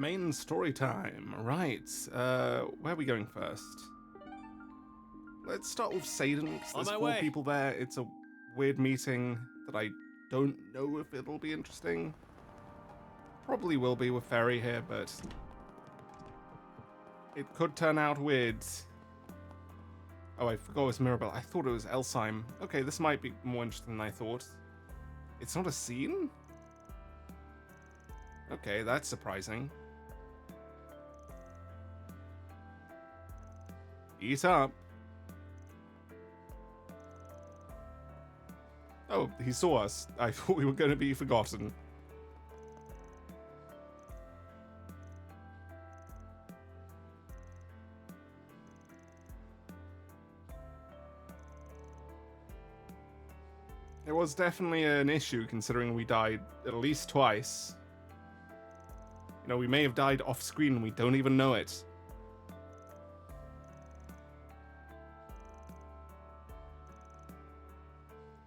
Main story time. Right. Where are we going first? Let's start with Satan, because there's 4 people there. It's a weird meeting that I don't know if it'll be interesting. Probably will be with Ferry here, but it could turn out weird. Oh, I forgot it was Mirabelle. I thought it was Elsheim. Okay, this might be more interesting than I thought. It's not a scene? Okay, that's surprising. Eat up. Oh, he saw us. I thought we were going to be forgotten. It was definitely an issue considering we died at least twice. You know, we may have died off screen and we don't even know it.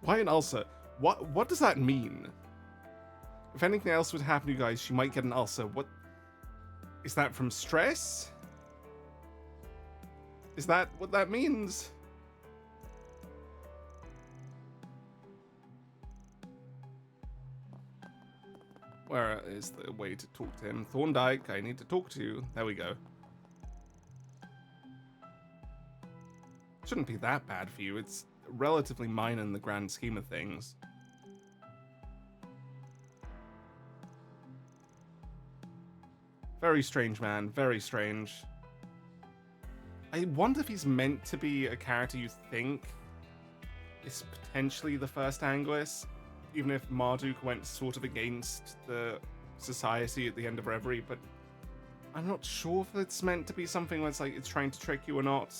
Why an ulcer? What does that mean? If anything else would happen to you guys, she might get an ulcer. What? Is that from stress? Is that what that means? Where is the way to talk to him? Thorndyke, I need to talk to you. There we go. Shouldn't be that bad for you. It's relatively minor in the grand scheme of things. Very strange, man. Very strange. I wonder if he's meant to be a character you think is potentially the first Anguis, even if Marduk went sort of against the society at the end of Reverie, but I'm not sure if it's meant to be something where it's like it's trying to trick you or not.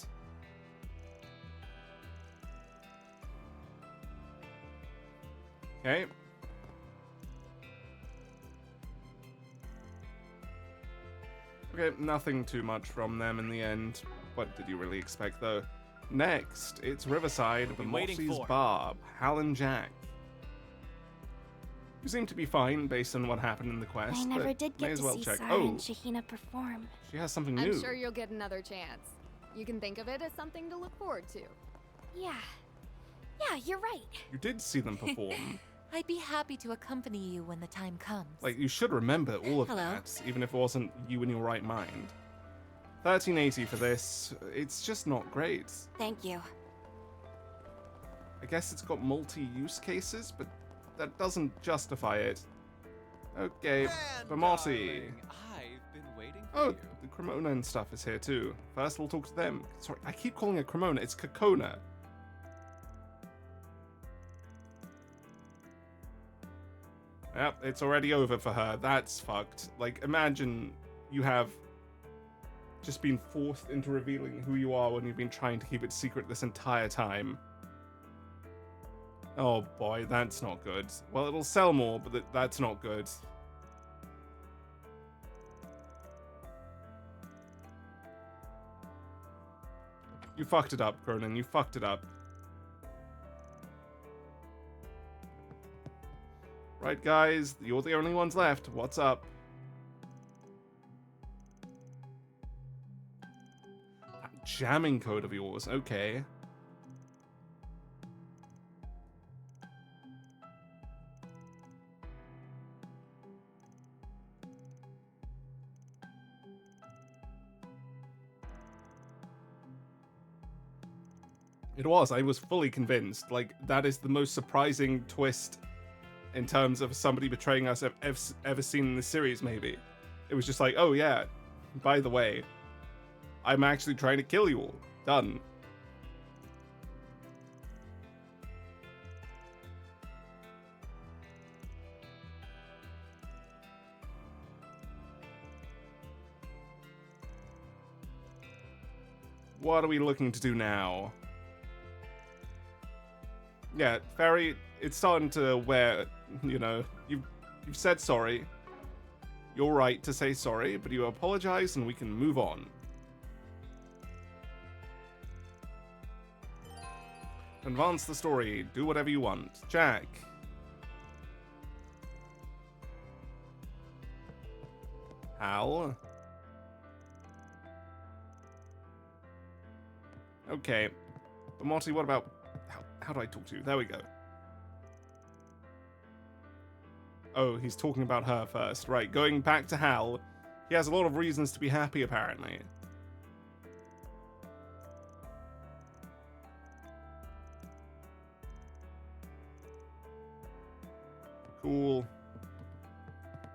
Okay. Okay, nothing too much from them in the end. What did you really expect, though? Next, it's Riverside, the Morty's Barb, Hal and Jack. You seem to be fine based on what happened in the quest. I never did get to see Sarah and Shahina perform. She has something new. I'm sure you'll get another chance. You can think of it as something to look forward to. Yeah, you're right. You did see them perform. I'd be happy to accompany you when the time comes. Like, you should remember all of that, even if it wasn't you in your right mind. 1380 for this. It's just not great. Thank you. I guess it's got multi-use cases, but that doesn't justify it. Okay, Bamotti. I've been waiting for Oh, you. the Cremona and stuff is here too. First, we'll talk to them. Sorry, I keep calling it Cremona. It's Kokona. Yep, it's already over for her. That's fucked. Like, imagine you have just been forced into revealing who you are when you've been trying to keep it secret this entire time. Oh boy, that's not good. Well, it'll sell more, but that's not good. You fucked it up, Cronin. You fucked it up. Right, guys, you're the only ones left. What's up? That jamming code of yours. Okay. It was. I was fully convinced. Like, that is the most surprising twist in terms of somebody betraying us I've ever seen in this series, maybe. It was just like, oh yeah, by the way, I'm actually trying to kill you all. Done. What are we looking to do now? Yeah, Ferry, it's starting to where, you know, you've said sorry. You're right to say sorry, but you apologize and we can move on. Advance the story. Do whatever you want. Jack. Hal. Okay. But Marty, what about... How do I talk to you? There we go. Oh, he's talking about her first. Right, going back to Hal. He has a lot of reasons to be happy, apparently. Cool.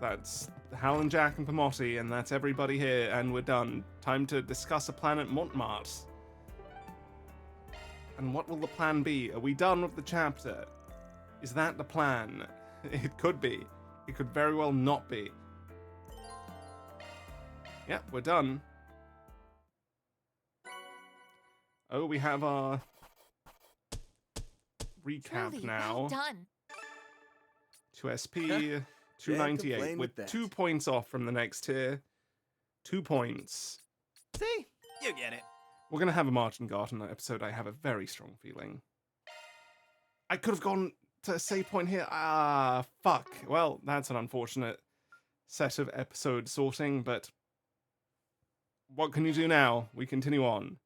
That's Hal and Jack and Pamotti, and that's everybody here, and we're done. Time to discuss a plan at Montmartre. And what will the plan be? Are we done with the chapter? Is that the plan? It could be. It could very well not be. Yep, we're done. Oh, we have our recap Truly, now. well done. 2 SP, 298, with 2 points off from the next tier. 2 points. See? You get it. We're going to have a Margin Garden episode, I have a very strong feeling. I could have gone to a save point here. Ah, fuck. Well, that's an unfortunate set of episode sorting, but what can you do now? We continue on.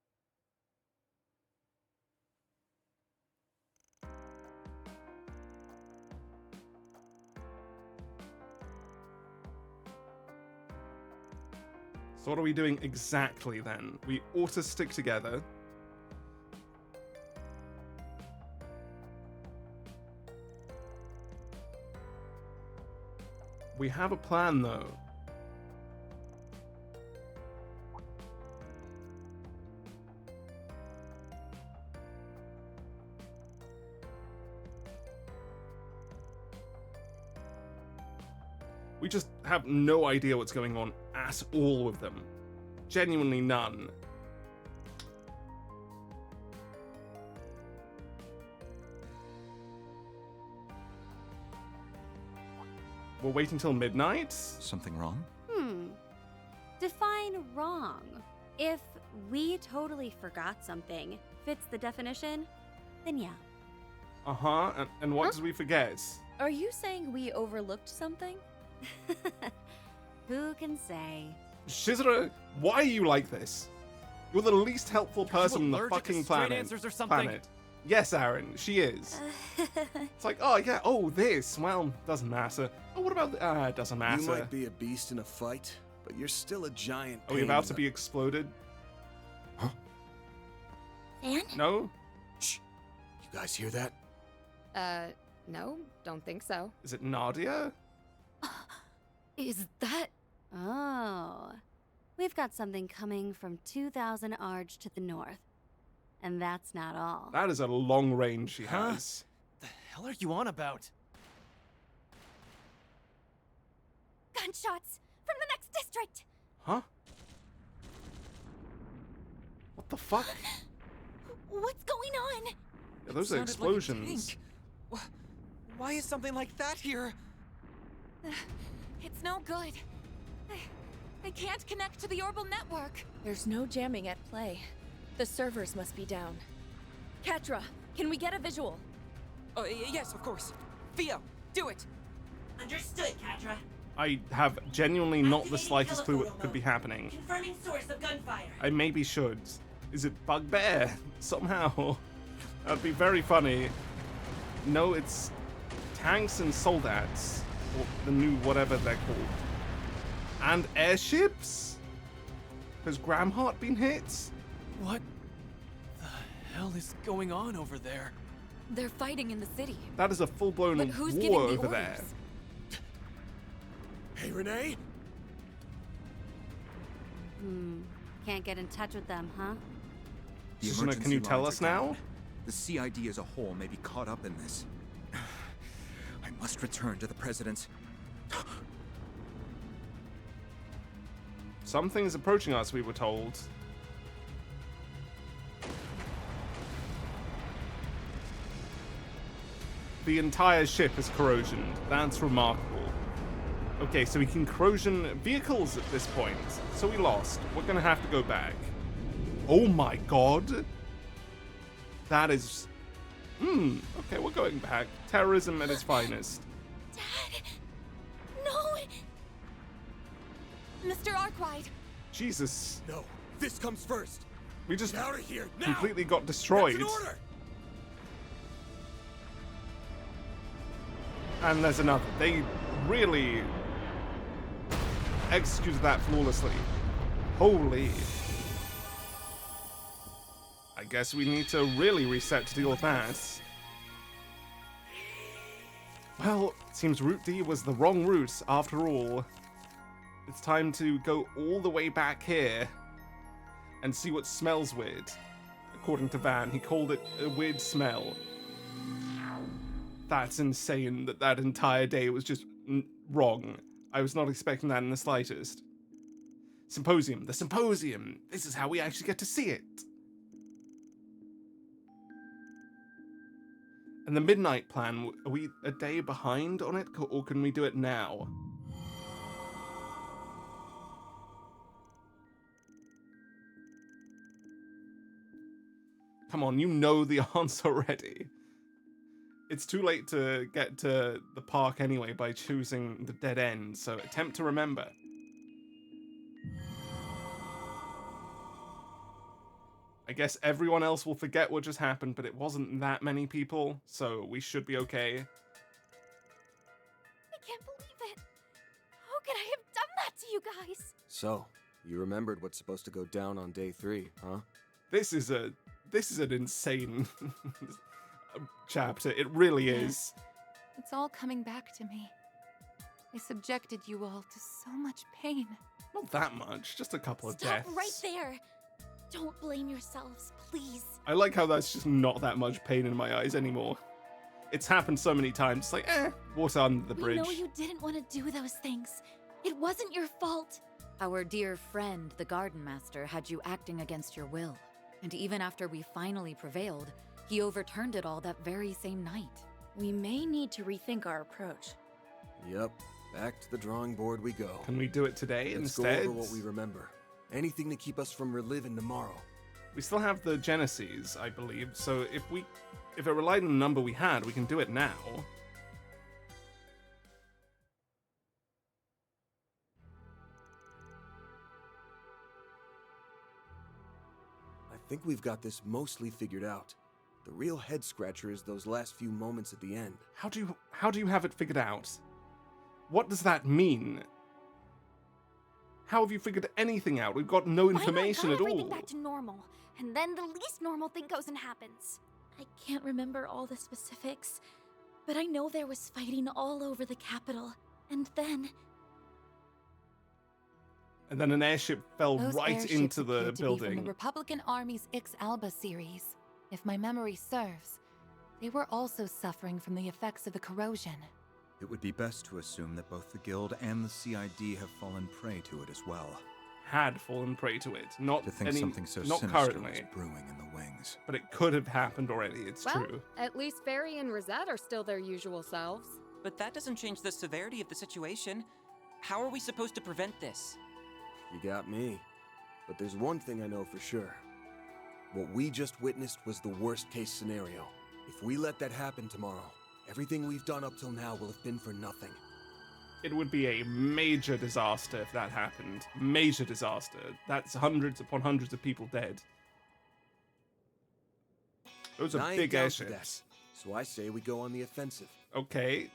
So what are we doing exactly then? We ought to stick together. We have a plan though. We just have no idea what's going on at all with them. Genuinely none. We're waiting till midnight? Something wrong? Define wrong. If we totally forgot something fits the definition, then yeah. Uh-huh, and what did we forget? Are you saying we overlooked something? Who can say? Shizuru, why are you like this? You're the least helpful person on the fucking planet. Answers or something? Yes, Aaron, she is. It's like, oh yeah, oh this, well, doesn't matter. Oh, what about the, it doesn't matter. You might be a beast in a fight, but you're still a giant. Are we about to be exploded? Huh? Fan? No? Shh. You guys hear that? No, don't think so. Is it Nadia? Is that... Oh. We've got something coming from 2,000 Arj to the north. And that's not all. That is a long range she has. The hell are you on about? Gunshots from the next district. Huh? What the fuck? What's going on? Yeah, those are Sounded explosions. like a tank. Why is something like that here? It's no good. I can't connect to the orbital network. There's no jamming at play. The servers must be down. Katra, can we get a visual? Oh, yes, of course. Theo, do it! Understood, Katra. I have genuinely not the slightest clue what could be happening. Confirming source of gunfire. I maybe should. Is it Bugbear? Somehow. That'd be very funny. No, it's tanks and soldats. Or the new whatever they're called. And airships? Has Gramhart been hit? What the hell is going on over there? They're fighting in the city. That is a full-blown But who's war giving the over orders? there. Hey, Renee? Can't get in touch with them, huh? The Susanna, emergency can you tell lines us are down. now? The CID as a whole may be caught up in this. I must return to the President's. Something's approaching us, we were told. The entire ship is corrosioned. That's remarkable. Okay, so we can corrosion vehicles at this point. So we lost. We're gonna have to go back. Oh my god. That is... okay, we're going back. Terrorism at its finest. Dad! No! Mr. Arkwide. Jesus. No, this comes first. We just Get out of here now. completely got destroyed. That's an order. And there's another. They really executed that flawlessly. Holy. I guess we need to really reset to deal with that. Well, it seems Route D was the wrong route after all. It's time to go all the way back here and see what smells weird. According to Van, he called it a weird smell. That's insane that that entire day was just wrong. I was not expecting that in the slightest. Symposium. The Symposium. This is how we actually get to see it. And the midnight plan, are we a day behind on it, or can we do it now? Come on, you know the answer already. It's too late to get to the park anyway by choosing the dead end, so attempt to remember. I guess everyone else will forget what just happened, but it wasn't that many people, so we should be okay. I can't believe it. How could I have done that to you guys? So, you remembered what's supposed to go down on day 3, huh? This is an insane chapter. It really is. It's all coming back to me. I subjected you all to so much pain. Not that much, just a couple of Stop deaths. right there. Don't blame yourselves, please. I like how that's just not that much pain in my eyes anymore. It's happened so many times, it's like, water under the bridge. We know you didn't want to do those things. It wasn't your fault. Our dear friend, the Garden Master, had you acting against your will. And even after we finally prevailed, he overturned it all that very same night. We may need to rethink our approach. Yep, back to the drawing board we go. Can we do it today Let's instead? go over what we remember. Anything to keep us from reliving tomorrow. We still have the Genesis, I believe, so if it relied on the number we had, we can do it now. I think we've got this mostly figured out. The real head scratcher is those last few moments at the end. How do you have it figured out? What does that mean? How have you figured anything out? We've got no information at all. Everything back to normal, and then the least normal thing goes and happens. I can't remember all the specifics, but I know there was fighting all over the capital, and then an airship fell Those right airships into the appeared to be building. from the Republican Army's Ix Alba series. If my memory serves, they were also suffering from the effects of the corrosion. It would be best to assume that both the Guild and the CID have fallen prey to it as well. Had fallen prey to it, not To think any, something so not sinister currently, was brewing in the wings. but it could have happened already. It's Well, true. at least Fairy and Rosette are still their usual selves. But that doesn't change the severity of the situation. How are we supposed to prevent this? You got me. But there's one thing I know for sure. What we just witnessed was the worst case scenario. If we let that happen tomorrow, everything we've done up till now will have been for nothing. It would be a major disaster if that happened. Major disaster. That's hundreds upon hundreds of people dead. Those And are I ain't big down for airships. that. So I say we go on the offensive. Okay.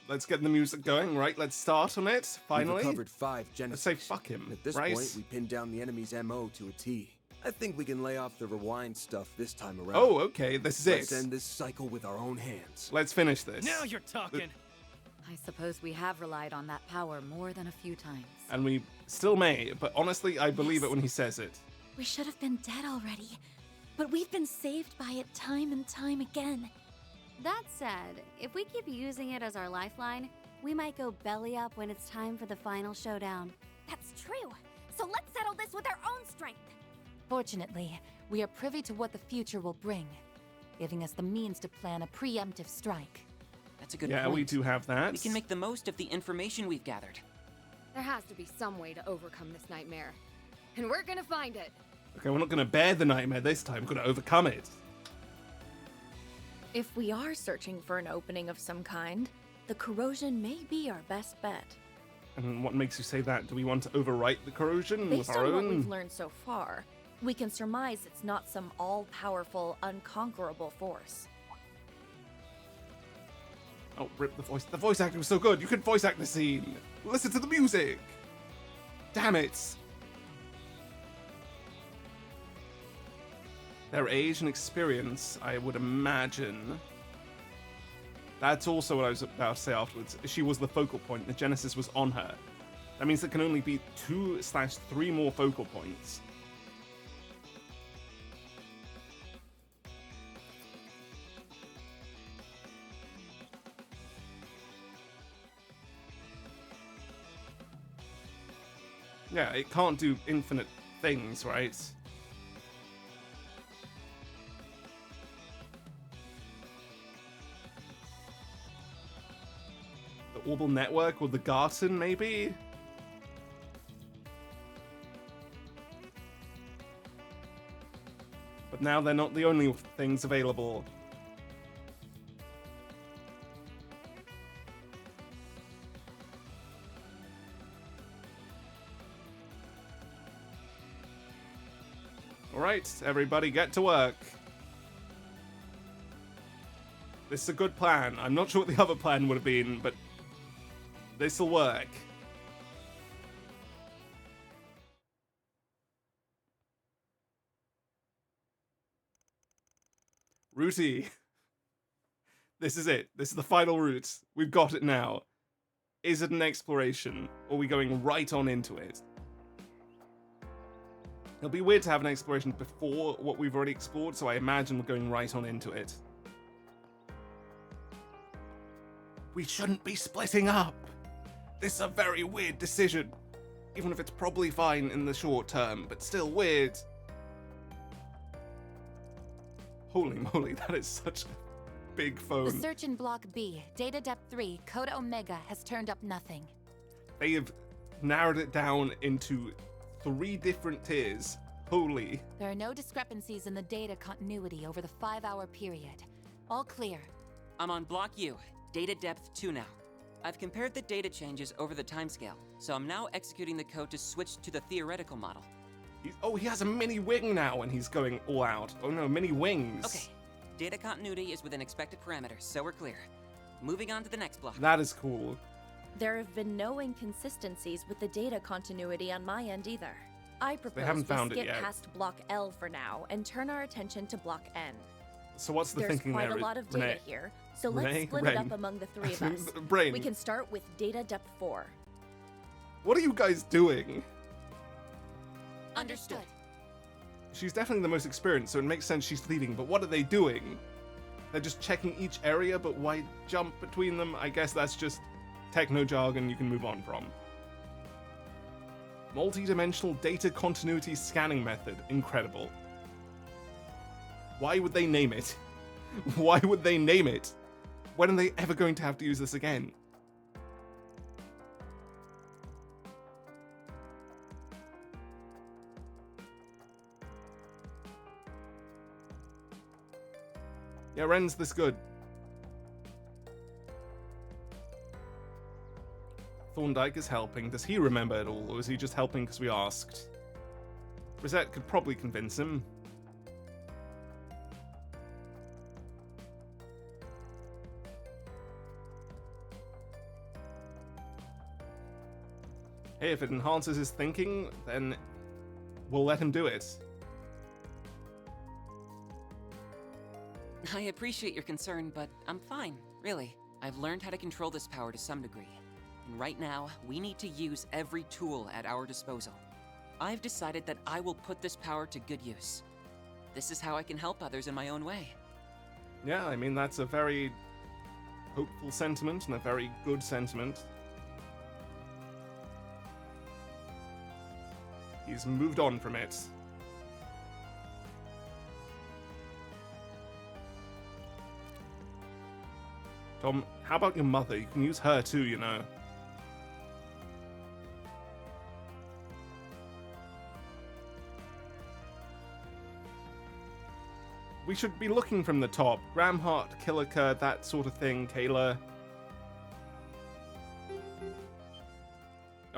Let's get the music going, right? Let's start on it, finally. We've recovered 5 Genesis. Let's say fuck him, At this right? point, we pinned down the enemy's MO to a T. I think we can lay off the rewind stuff this time around. Oh, okay, this is Let's it. end this cycle with our own hands. Let's finish this. Now you're talking. I suppose we have relied on that power more than a few times. And we still may, but honestly, I believe it when he says it. we should have been dead already. But we've been saved by it time and time again. That said, if we keep using it as our lifeline, we might go belly up when it's time for the final showdown. That's true. So let's settle this with our own strength. Fortunately, we are privy to what the future will bring, giving us the means to plan a preemptive strike. That's a good Yeah, point. we do have that. We can make the most of the information we've gathered. There has to be some way to overcome this nightmare. And we're gonna find it. Okay, we're not going to bear the nightmare this time. We're going to overcome it. If we are searching for an opening of some kind, the corrosion may be our best bet. And what makes you say that? Do we want to overwrite the corrosion with Based our on what own? we've learned so far, we can surmise it's not some all-powerful, unconquerable force. Oh, rip the voice. The voice acting was so good. You could voice act the scene. Listen to the music. Damn it. Their age and experience, I would imagine. That's also what I was about to say afterwards. She was the focal point. The Genesis was on her. That means there can only be 2/3 more focal points. Yeah, it can't do infinite things, right? The Orbital Network or the Garten, maybe? But now they're not the only things available. Alright, everybody get to work. This is a good plan. I'm not sure what the other plan would have been, but this'll work. Rooty. This is it. This is the final route. We've got it now. Is it an exploration, or are we going right on into it? It'll be weird to have an exploration before what we've already explored, so I imagine we're going right on into it. We shouldn't be splitting up. This is a very weird decision. Even if it's probably fine in the short term, but still weird. Holy moly, that is such a big phone. The search in Block B, Data Depth 3, Code Omega, has turned up nothing. They have narrowed it down into 3 different tiers. Holy. There are no discrepancies in the data continuity over the 5-hour period. All clear. I'm on Block U, Data Depth 2 now. I've compared the data changes over the timescale, so I'm now executing the code to switch to the theoretical model. He has a mini wing now and he's going all out. Oh no, mini wings. Okay, data continuity is within expected parameters, so we're clear. Moving on to the next block. That is cool. There have been no inconsistencies with the data continuity on my end either. I propose haven't found we it skip yet. past Block L for now and turn our attention to Block N. So what's the There's thinking quite there? a lot of data Renee? here, so Renee? let's split Rain. it up among the 3 of us. Brain. We can start with Data Depth 4. What are you guys doing? Understood. She's definitely the most experienced, so it makes sense she's leading, but what are they doing? They're just checking each area, but why jump between them? I guess that's just techno jargon you can move on from. Multi-dimensional data continuity scanning method. Incredible. Why would they name it? Why would they name it? When are they ever going to have to use this again? Yeah, Ren's this good. Thorndyke is helping. Does he remember it all, or is he just helping because we asked? Rosette could probably convince him. Hey, if it enhances his thinking, then we'll let him do it. I appreciate your concern, but I'm fine, really. I've learned how to control this power to some degree. And right now, we need to use every tool at our disposal. I've decided that I will put this power to good use. This is how I can help others in my own way. Yeah, I mean, that's a very hopeful sentiment and a very good sentiment. He's moved on from it. Tom, how about your mother? You can use her too, you know. We should be looking from the top. Gramhart, Killiker, that sort of thing, Kayla.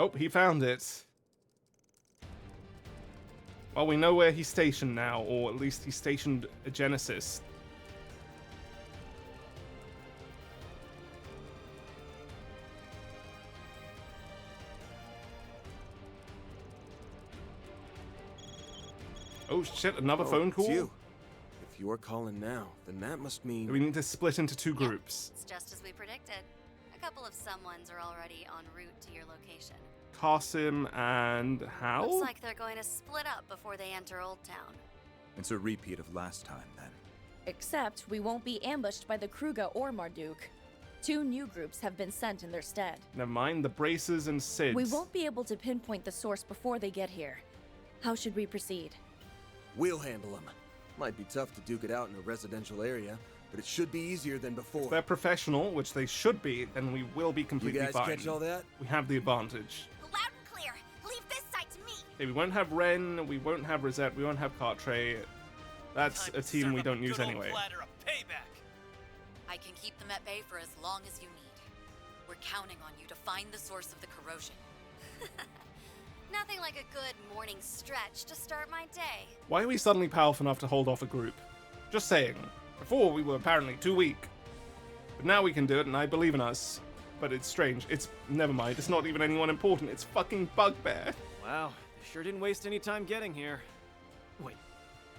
Oh, he found it. Well, we know where he's stationed now, or at least he's stationed a Genesis. Oh shit, another phone call? It's you. If you're calling now, then that must mean... We need to split into two groups. It's just as we predicted. A couple of someones are already en route to your location. Qasim and Hal? Looks like they're going to split up before they enter Old Town. It's a repeat of last time, then. Except we won't be ambushed by the Kruga or Marduk. 2 new groups have been sent in their stead. Never mind, the Braces and Sids. We won't be able to pinpoint the source before they get here. How should we proceed? We'll handle them. Might be tough to duke it out in a residential area, but it should be easier than before. If they're professional, which they should be, then we will be completely You guys fine. catch all that? We have the advantage. Loud and clear. Leave this side to me. Okay, we won't have Ren, we won't have Rosette, we won't have Cartray. That's a team we don't use anyway. I can keep them at bay for as long as you need. We're counting on you to find the source of the corrosion. Nothing like a good morning stretch to start my day. Why are we suddenly powerful enough to hold off a group? Just saying. Before, we were apparently too weak. But now we can do it, and I believe in us. But it's strange. It's... never mind. It's not even anyone important. It's fucking Bugbear. Wow, they sure didn't waste any time getting here. Wait,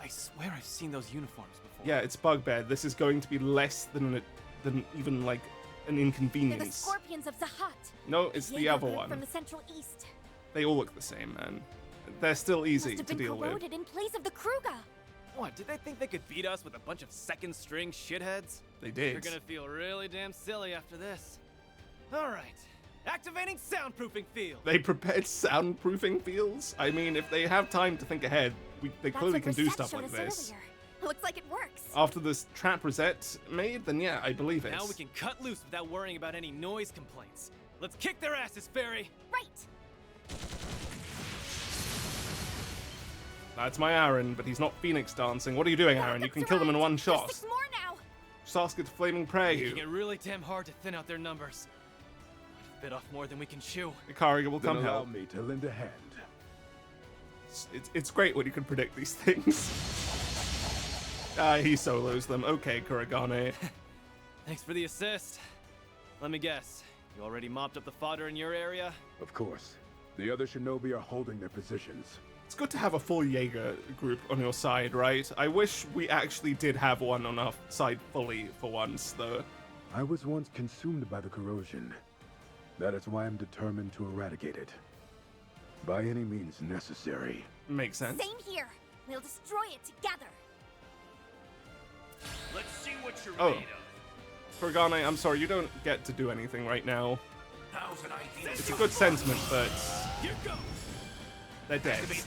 I swear I've seen those uniforms before. Yeah, it's Bugbear. This is going to be less than even, like, an They're the inconvenience. Scorpions of Zahat. No, it's the Jaeger other group one. from the Central East. They all look the same, man. They're still easy Must have to been deal with. corroded in place of the Kruga. What, did they think they could beat us with a bunch of second-string shitheads? They did. You're gonna feel really damn silly after this. Alright, activating soundproofing field! They prepared soundproofing fields? I mean, if they have time to think ahead, they clearly can do stuff like this. Earlier. Looks like it works. After this trap Rosette made, then yeah, I believe it. Now we can cut loose without worrying about any noise complaints. Let's kick their asses, Fairy! Right. That's my Aaron, but he's not Phoenix dancing. What are you doing, Aaron? You can kill them in one shot. 6 more now. Just ask it to flaming prey Making you. it really damn hard to thin out their numbers. We've bit off more than we can chew. Ikari will Then come allow help. me to lend a hand. It's great when you can predict these things. He solos them. Okay, Kuragane. Thanks for the assist. Let me guess. You already mopped up the fodder in your area? Of course. The other shinobi are holding their positions. It's good to have a full Jaeger group on your side, right? I wish we actually did have one on our side fully for once, though. I was once consumed by the corrosion. That is why I'm determined to eradicate it. By any means necessary. Makes sense. Same here. We'll destroy it together. Let's see what you're Oh. made of. Kuragane, I'm sorry, you don't get to do anything right now. How's an idea? It's a good sentiment, but Here goes. they're dead. Activate.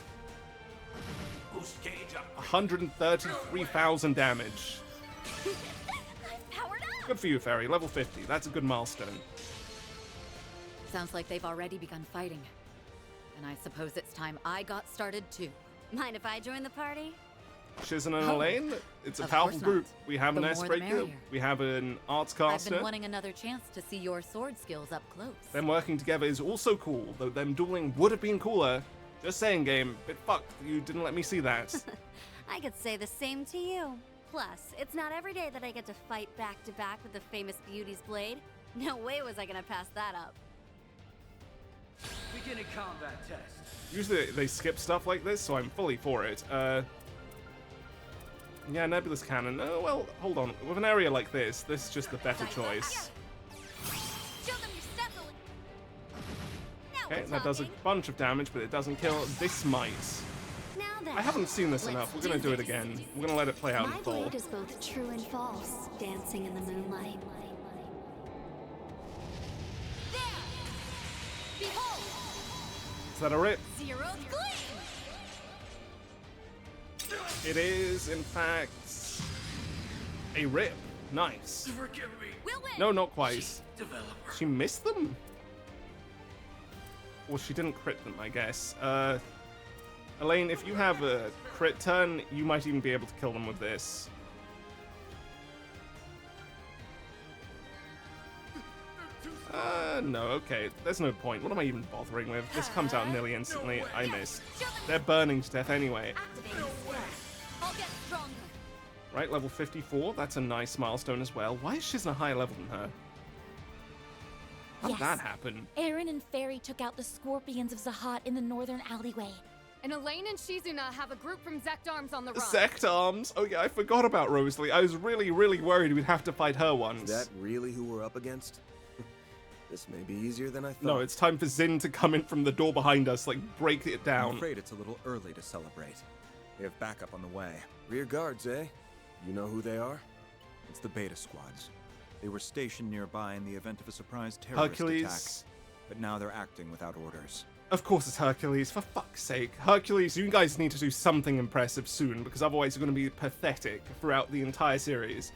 Boost gauge up. 133,000 damage. I've powered up. Good for you, Fairy. Level 50. That's a good milestone. Sounds like they've already begun fighting. And I suppose it's time I got started too. Mind if I join the party? Shizen and Oh, Elaine, it's a of powerful course group. not. We have The an more the S-Breaker, merrier. we have an Arts I've Caster. been wanting another chance to see your sword skills up close. Them working together is also cool, though them dueling would have been cooler. Just saying, game. Bit fucked. You didn't let me see that. I could say the same to you. Plus, it's not every day that I get to fight back to back with the famous Beauty's Blade. No way was I gonna pass that up. Beginning combat test. Usually they skip stuff like this, so I'm fully for it. Yeah, Nebulous Cannon. Oh, well, hold on. With an area like this is just the better choice. Show them your steppily. Now Okay, we're that does a talking. bunch of damage, but it doesn't kill. This might. Now then, I haven't seen this let's enough. We're gonna do it this. again. We're gonna let it play out My in full. blade is both true and false, dancing in the moonlight. There. Behold, Is that a rip? Zero's gleam. It is, in fact, a rip. Nice. Forgive me. We'll win. No, not quite. Developer. She missed them? Well, she didn't crit them, I guess. Elaine, if you have a crit turn, you might even be able to kill them with this. No, okay. There's no point. What am I even bothering with? This comes out nearly instantly. I missed. They're burning to death anyway. I'll get stronger. Right, level 54. That's a nice milestone as well. Why is Shizna higher level than her? How did that happen? Aaron and Fairy took out the scorpions of Zahat in the northern alleyway. And Elaine and Shizuna have a group from Zect Arms on the run. Zect Arms? Oh yeah, I forgot about Rosalie. I was really, really worried we'd have to fight her once. Is that really who we're up against? This may be easier than I thought. No, it's time for Zin to come in from the door behind us, like, break it down. I'm afraid it's a little early to celebrate. We have backup on the way. Rear guards, eh? You know who they are? It's the Beta Squads. They were stationed nearby in the event of a surprise terrorist Hercules. attack. But now they're acting without orders. Of course it's Hercules, for fuck's sake. Hercules, you guys need to do something impressive soon, because otherwise you're going to be pathetic throughout the entire series.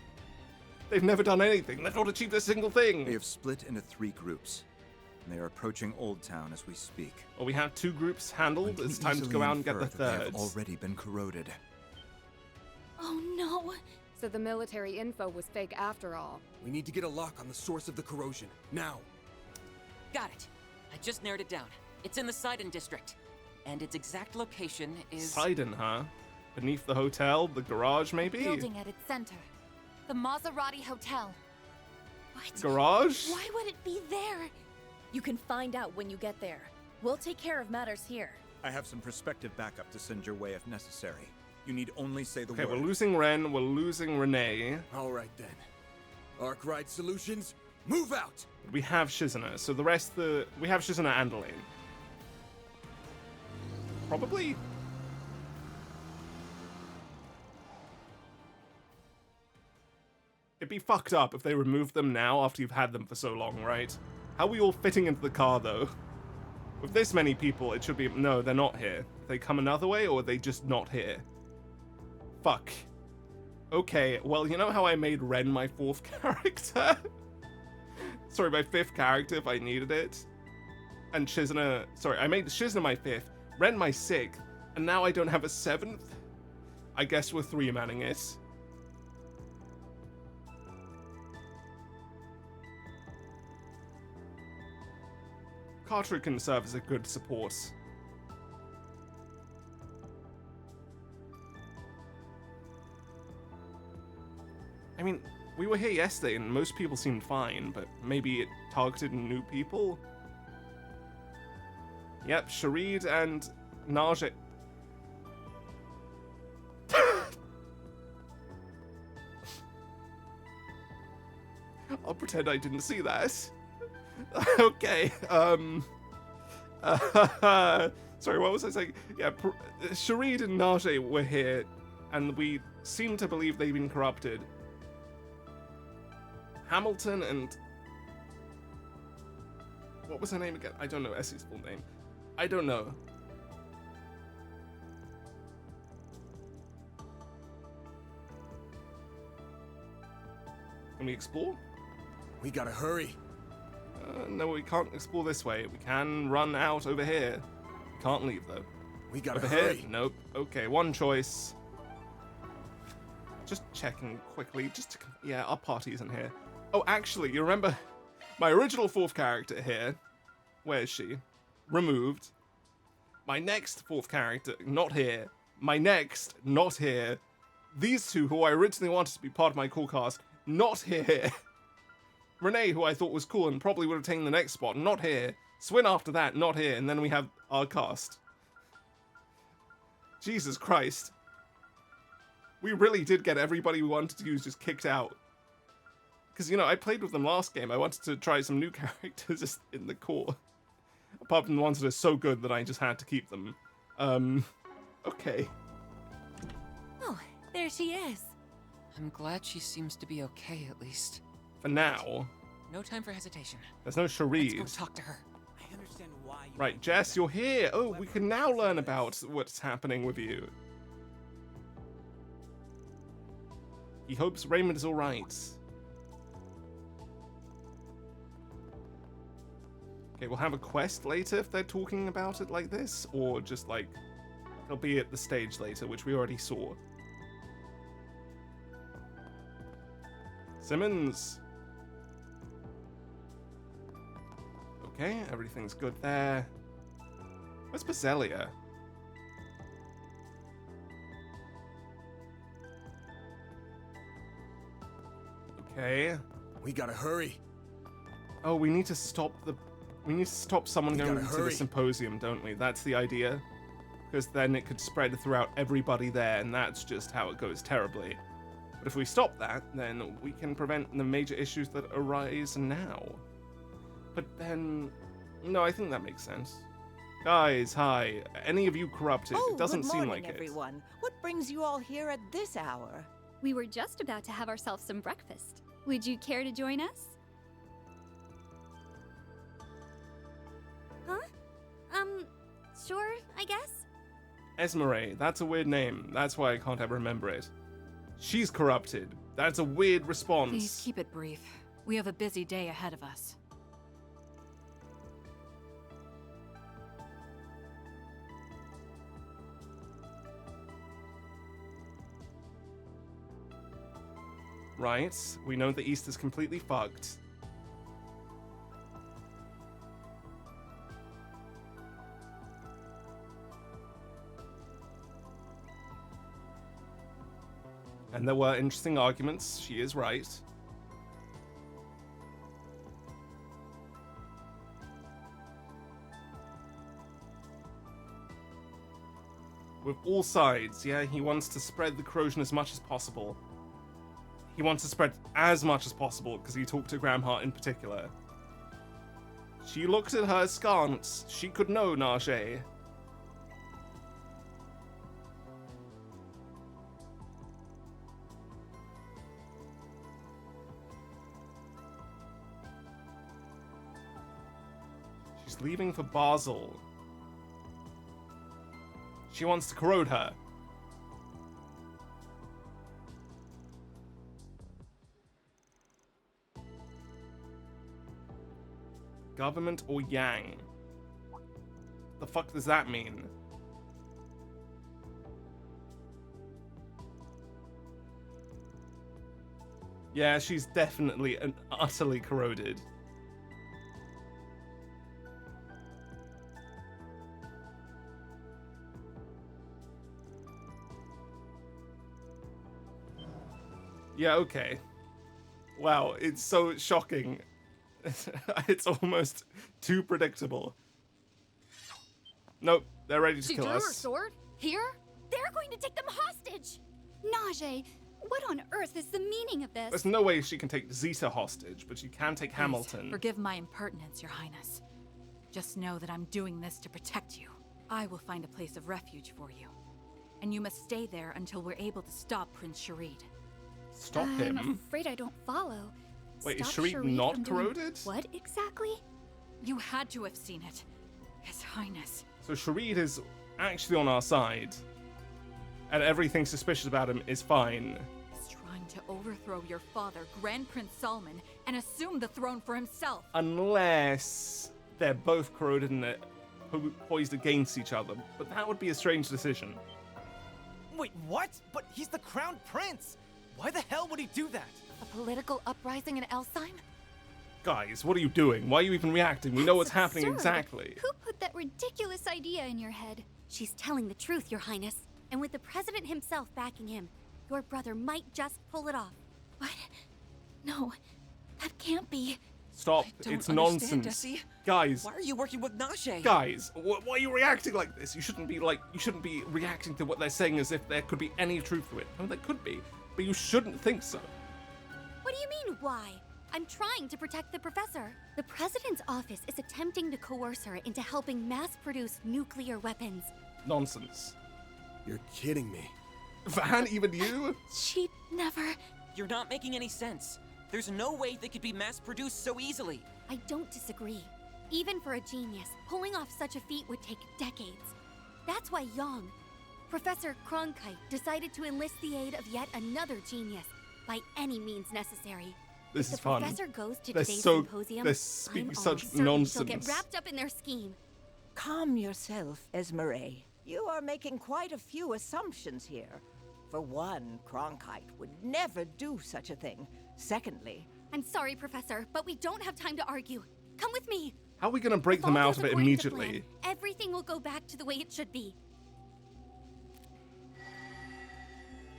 They've never done anything. They've not achieved a single thing. They have split into 3 groups, and they are approaching Old Town as we speak. Well, we have 2 groups handled. It's time to go out and get the They have third. already been corroded. Oh no! So the military info was fake after all. We need to get a lock on the source of the corrosion. Now! Got it. I just narrowed it down. It's in the Sidon district. And its exact location is... Sidon, huh? Beneath the hotel, the garage, maybe? Building at its center. The Maserati Hotel. What? Garage? Why would it be there? You can find out when you get there. We'll take care of matters here. I have some prospective backup to send your way if necessary. You need only say the Okay, word. we're losing Ren, we're losing Renee. Alright then. Arkwright Solutions, move out! We have Shizuna, so the rest we have Shizuna and Elaine. Probably. It'd be fucked up if they removed them now after you've had them for so long, right? How are we all fitting into the car, though? With this many people, it should be... No, they're not here. They come another way, or are they just not here? Fuck. Okay, well, you know how I made Ren my 4th character? Sorry, my 5th character if I needed it? And Shizuna... Sorry, I made Shizuna my 5th, Ren my 6th, and now I don't have a 7th? I guess we're 3-manning it. Carter can serve as a good support. I mean, we were here yesterday and most people seemed fine, but maybe it targeted new people? Yep, Sharid and Najee. I'll pretend I didn't see that. Okay, sorry, what was I saying? Yeah, Sharid and Najee were here, and we seem to believe they've been corrupted. Hamilton and... What was her name again? I don't know Essie's full name. I don't know. Can we explore? We gotta hurry. No, we can't explore this way. We can run out over here. Can't leave, though. We gotta over hurry. Here? Nope. Okay, one choice. Just checking quickly, just to... Yeah, our party isn't here. Oh, actually, you remember my original 4th character here? Where is she? Removed. My next 4th character, not here. My next, not here. These 2, who I originally wanted to be part of my cool cast, not here. Renee, who I thought was cool and probably would have taken the next spot, not here. Swin after that, not here. And then we have our cast. Jesus Christ. We really did get everybody we wanted to use just kicked out. Because, you know, I played with them last game. I wanted to try some new characters just in the core. Apart from the ones that are so good that I just had to keep them. Okay. Oh, there she is. I'm glad she seems to be okay, at least. For now. No time for hesitation. There's no Sharid. Let's go talk to her. I understand why you... Right, Jess, you're here. Oh, we can now learn about what's happening with you. He hopes Raymond is alright. Okay, we'll have a quest later if they're talking about it like this, or just like, it'll be at the stage later, which we already saw. Simmons. Okay, everything's good there. Where's Bazelia? Okay. We gotta hurry. Oh, we need to stop someone going to the hurry. symposium, don't we? That's the idea. Because then it could spread throughout everybody there, and that's just how it goes terribly. But if we stop that, then we can prevent the major issues that arise now. But then... No, I think that makes sense. Guys, hi. Any of you corrupted? Oh, it doesn't good seem morning, like everyone. What brings you all here at this hour? We were just about to have ourselves some breakfast. Would you care to join us? Huh? Sure, I guess? it. Esmeralda, that's a weird name. That's why I can't ever remember it. She's corrupted. That's a weird response. Please keep it brief. We have a busy day ahead of us. Right, we know the East is completely fucked. And there were interesting arguments, she is right. With all sides, yeah, he wants to spread the corrosion as much as possible. He wants to spread as much as possible, because he talked to Gramhart in particular. She looked at her askance. She could know, Nage. She's leaving for Basel. She wants to corrode her. Government or Yang? The fuck does that mean? Yeah, she's definitely and utterly corroded. Yeah, okay. Wow, it's so shocking. It's almost too predictable. Nope, they're ready to She kill drew her us. sword? Here? They're going to take them hostage! Nage, what on earth is the meaning of this? There's no way she can take Zeta hostage, but she can take Hamilton. Forgive my impertinence, Your Highness. Just know that I'm doing this to protect you. I will find a place of refuge for you. And you must stay there until we're able to stop Prince Sharid. Stop him? I'm afraid I don't follow. Wait, is Stop Sharid not from doing corroded? What exactly? You had to have seen it. His Highness. So Sharid is actually on our side. And everything suspicious about him is fine. He's trying to overthrow your father, Grand Prince Salman, and assume the throne for himself. Unless they're both corroded and they're poised against each other. But that would be a strange decision. Wait, what? But he's the crown prince! Why the hell would he do that? A political uprising in Elsheim? Guys, what are you doing? Why are you even reacting? We know what's happening Absurd. exactly. Who put that ridiculous idea in your head? She's telling the truth, Your Highness. And with the president himself backing him, your brother might just pull it off. What? No, that can't be. Stop, Don't it's understand, nonsense. Desi. Guys, Why are you working with Nage? guys, why are you reacting like this? You shouldn't be reacting to what they're saying as if there could be any truth to it. No, there could be, but you shouldn't think so. What do you mean, why? I'm trying to protect the professor. The president's office is attempting to coerce her into helping mass-produce nuclear weapons. Nonsense. You're kidding me. Van, even you? She'd never... You're not making any sense. There's no way they could be mass-produced so easily. I don't disagree. Even for a genius, pulling off such a feat would take decades. That's why Yang, Professor Cronkite, decided to enlist the aid of yet another genius, by any means necessary. This If is the fun. professor goes to They're today's so- symposium, they're speaking I'm such almost certain nonsense. she'll get wrapped up in their scheme. Calm yourself, Esmeralda. You are making quite a few assumptions here. For one, Cronkite would never do such a thing. Secondly, I'm sorry, Professor, but we don't have time to argue. Come with me. How are we gonna break If them all out goes of it according to immediately? plan, everything will go back to the way it should be.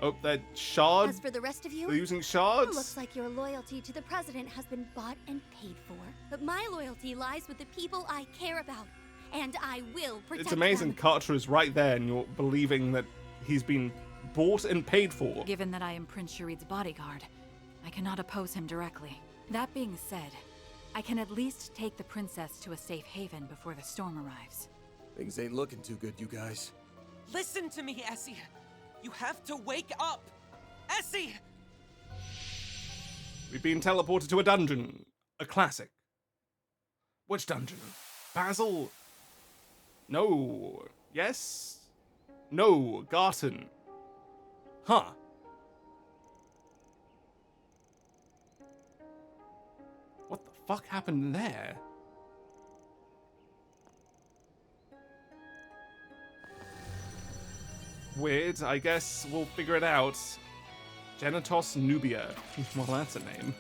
Oh, that shard? As for the rest of you, They're using shards? looks like your loyalty to the president has been bought and paid for. But my loyalty lies with the people I care about, and I will protect It's amazing them. Kartra is right there and you're believing that he's been bought and paid for. Given that I am Prince Sharid's bodyguard, I cannot oppose him directly. That being said, I can at least take the princess to a safe haven before the storm arrives. Things ain't looking too good, you guys. Listen to me, Essie. You have to wake up! Essie! We've been teleported to a dungeon. A classic. Which dungeon? Basil? No. Yes? No. Garten. Huh. What the fuck happened there? Weird. I guess we'll figure it out. Genitos Nubia. Well, that's a name.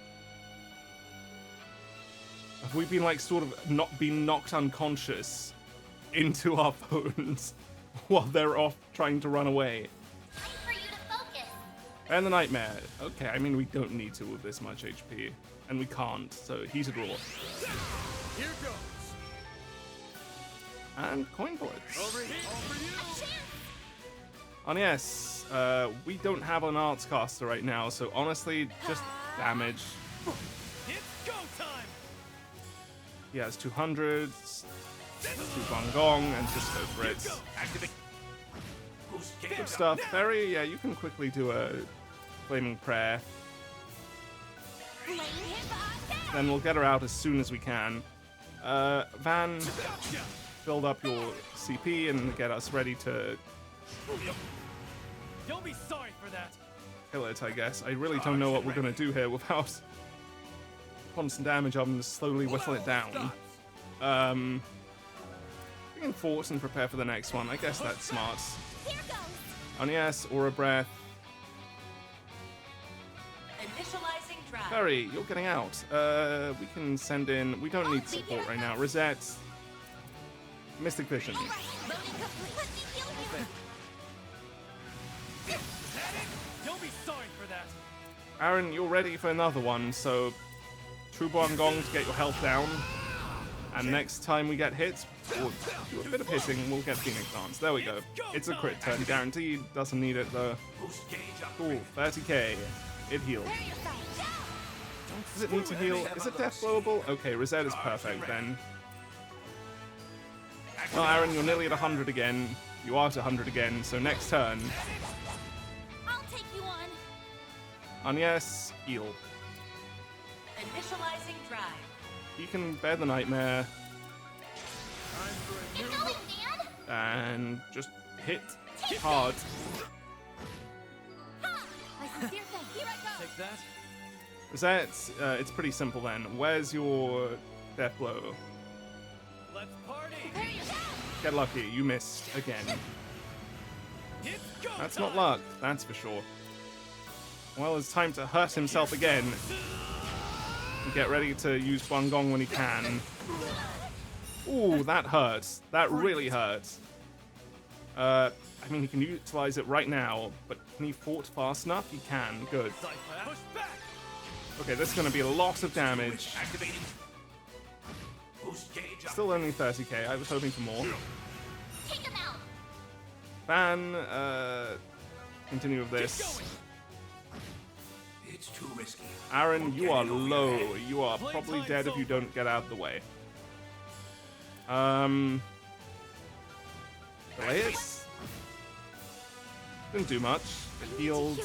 Have we been like sort of not been knocked unconscious into our phones while they're off trying to run away? And the nightmare. Okay, I mean we don't need to with this much HP, and we can't. So heated roar. Here goes. And coin bullets. Over you. And yes, we don't have an arts caster right now, so honestly, just damage. It's go time. He has 200, 2 Bang Gong, and just go for it. Good stuff. Ferry, yeah, you can quickly do a Flaming Prayer. Then we'll get her out as soon as we can. Van, build up your CP and get us ready to You'll be sorry for that. kill it, I guess. I really don't know what we're going to do here without constant damage. I'm going to slowly whittle it down. We can force and prepare for the next one. I guess that's smart. And yes, Aura Breath. Initializing drive. Ferry, you're getting out. We can send in... We don't need support right now. Rosette. Mystic Vision. You'll be sorry for that. Aaron, you're ready for another one, so... True Bang Gong to get your health down. And next time we get hit, we'll do a bit of hitting, we'll get Phoenix Dance. There we go. It's a crit turn, guaranteed. Doesn't need it, though. Cool, 30k. It healed. Does it need to heal? Is it death blowable? Okay, Rosette is perfect, then. Well, Aaron, you're nearly at 100 again. You are at 100 again, so next turn. I'll take you on. And yes, heal. Initializing drive. You can bear the nightmare. Get going, man. And just hit hard. My sincere thanks. Here I go. Take that. Rosette, it's pretty simple then. Where's your death blow? Let's party. Get lucky, you missed again. It's go That's time. not luck, that's for sure. Well, it's time to hurt himself again. And get ready to use Bang Gong when he can. Ooh, that hurts. That really hurts. I mean, he can utilize it right now, but can he fort fast enough? He can. Good. Push back. Okay, this is going to be a lot of damage. Still only 30k. I was hoping for more. Take him out. Van, continue with this. It's too risky. Aaron, you are low. You are probably dead if you don't get out of the way. Elias? Didn't do much. It healed.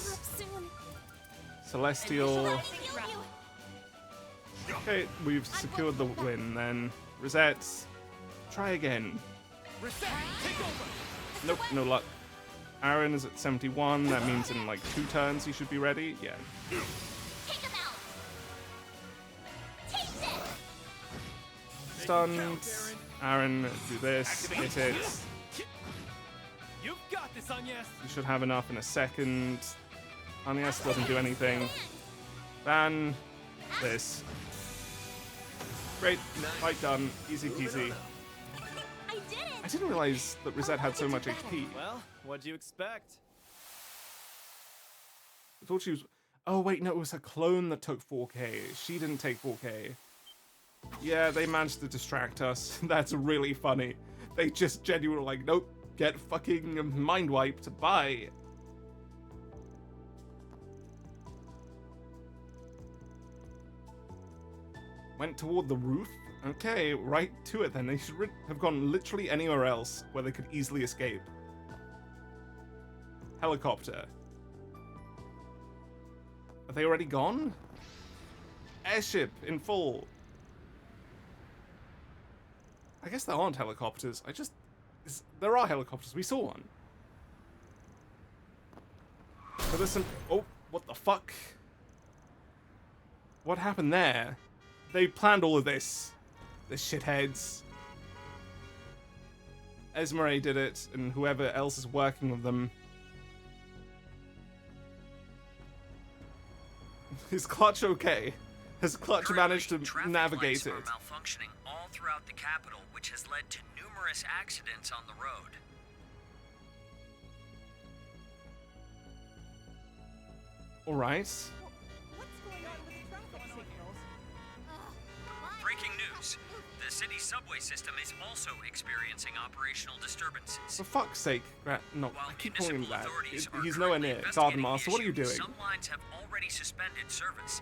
Celestial. Okay, we've secured the win then. Rosette, try again. Reset. Take over. Nope, no luck. Aaron is at 71. That means in like 2 turns he should be ready. Yeah. Take him out. Take this. Stunned. Aaron, do this. Hit it. You've got this, Agnes. You should have enough in a second. Agnes doesn't do anything. Van, this. Great. Fight done. Easy peasy. I did it! I didn't realize that Rosette had so much HP. Well, what'd you expect? I thought she was... Oh, wait, no, it was her clone that took 4K. She didn't take 4K. Yeah, they managed to distract us. That's really funny. They just genuinely were like, nope, get fucking mind wiped. Bye. Went toward the roof? Okay, right to it then. They should have gone literally anywhere else where they could easily escape. Helicopter. Are they already gone? Airship in full. I guess there aren't helicopters. There are helicopters. We saw one. So there's some... Oh, what the fuck? What happened there? They planned all of this. The shitheads. Esmeralda did it, and whoever else is working with them. Is Clutch okay? Has Clutch managed to navigate it? Are malfunctioning all throughout the capital, which has led to numerous accidents on the road. All right. What's going on with the traffic signals? Breaking news. The city's subway system is also experiencing operational disturbances. For fuck's sake, no, I keep calling him that. He's nowhere currently near. investigating Garden the Master, what are you issue. doing? Some lines have already suspended service.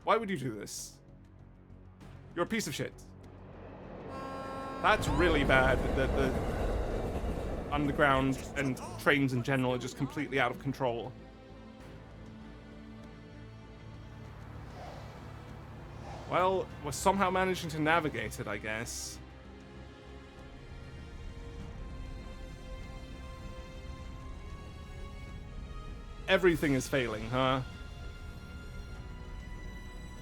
Why would you do this? You're a piece of shit. That's really bad that the underground and trains in general are just completely out of control. Well, we're somehow managing to navigate it, I guess. Everything is failing, huh?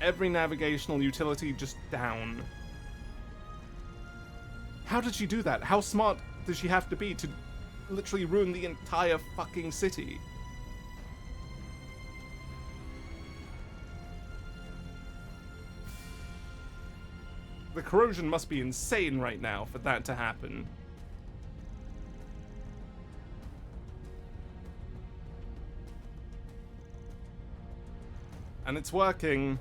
Every navigational utility just down. How did she do that? How smart does she have to be to literally ruin the entire fucking city? The corrosion must be insane right now for that to happen. And it's working,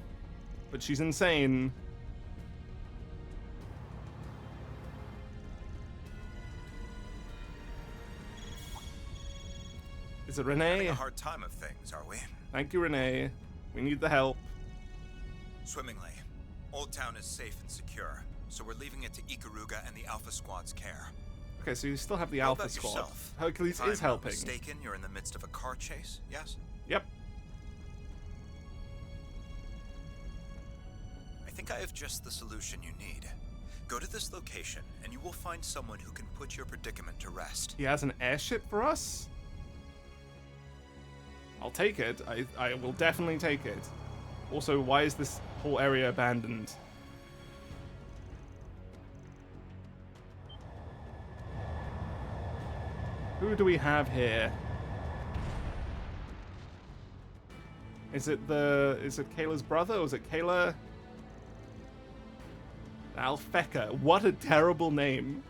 but she's insane. Is it Renee? Having a hard time of things, are we? Thank you, Renee. We need the help. Swimmingly. Old Town is safe and secure, so we're leaving it to Ikaruga and the Alpha Squad's care. Okay, so you still have the How Alpha about Squad. yourself? Hercules If is I'm not helping. mistaken, you're in the midst of a car chase, yes? Yep. I think I have just the solution you need. Go to this location, and you will find someone who can put your predicament to rest. He has an airship for us? I'll take it. I will definitely take it. Also, why is this whole area abandoned? Who do we have here? Is it Kayla's brother, or is it Kayla? Alpheka. What a terrible name.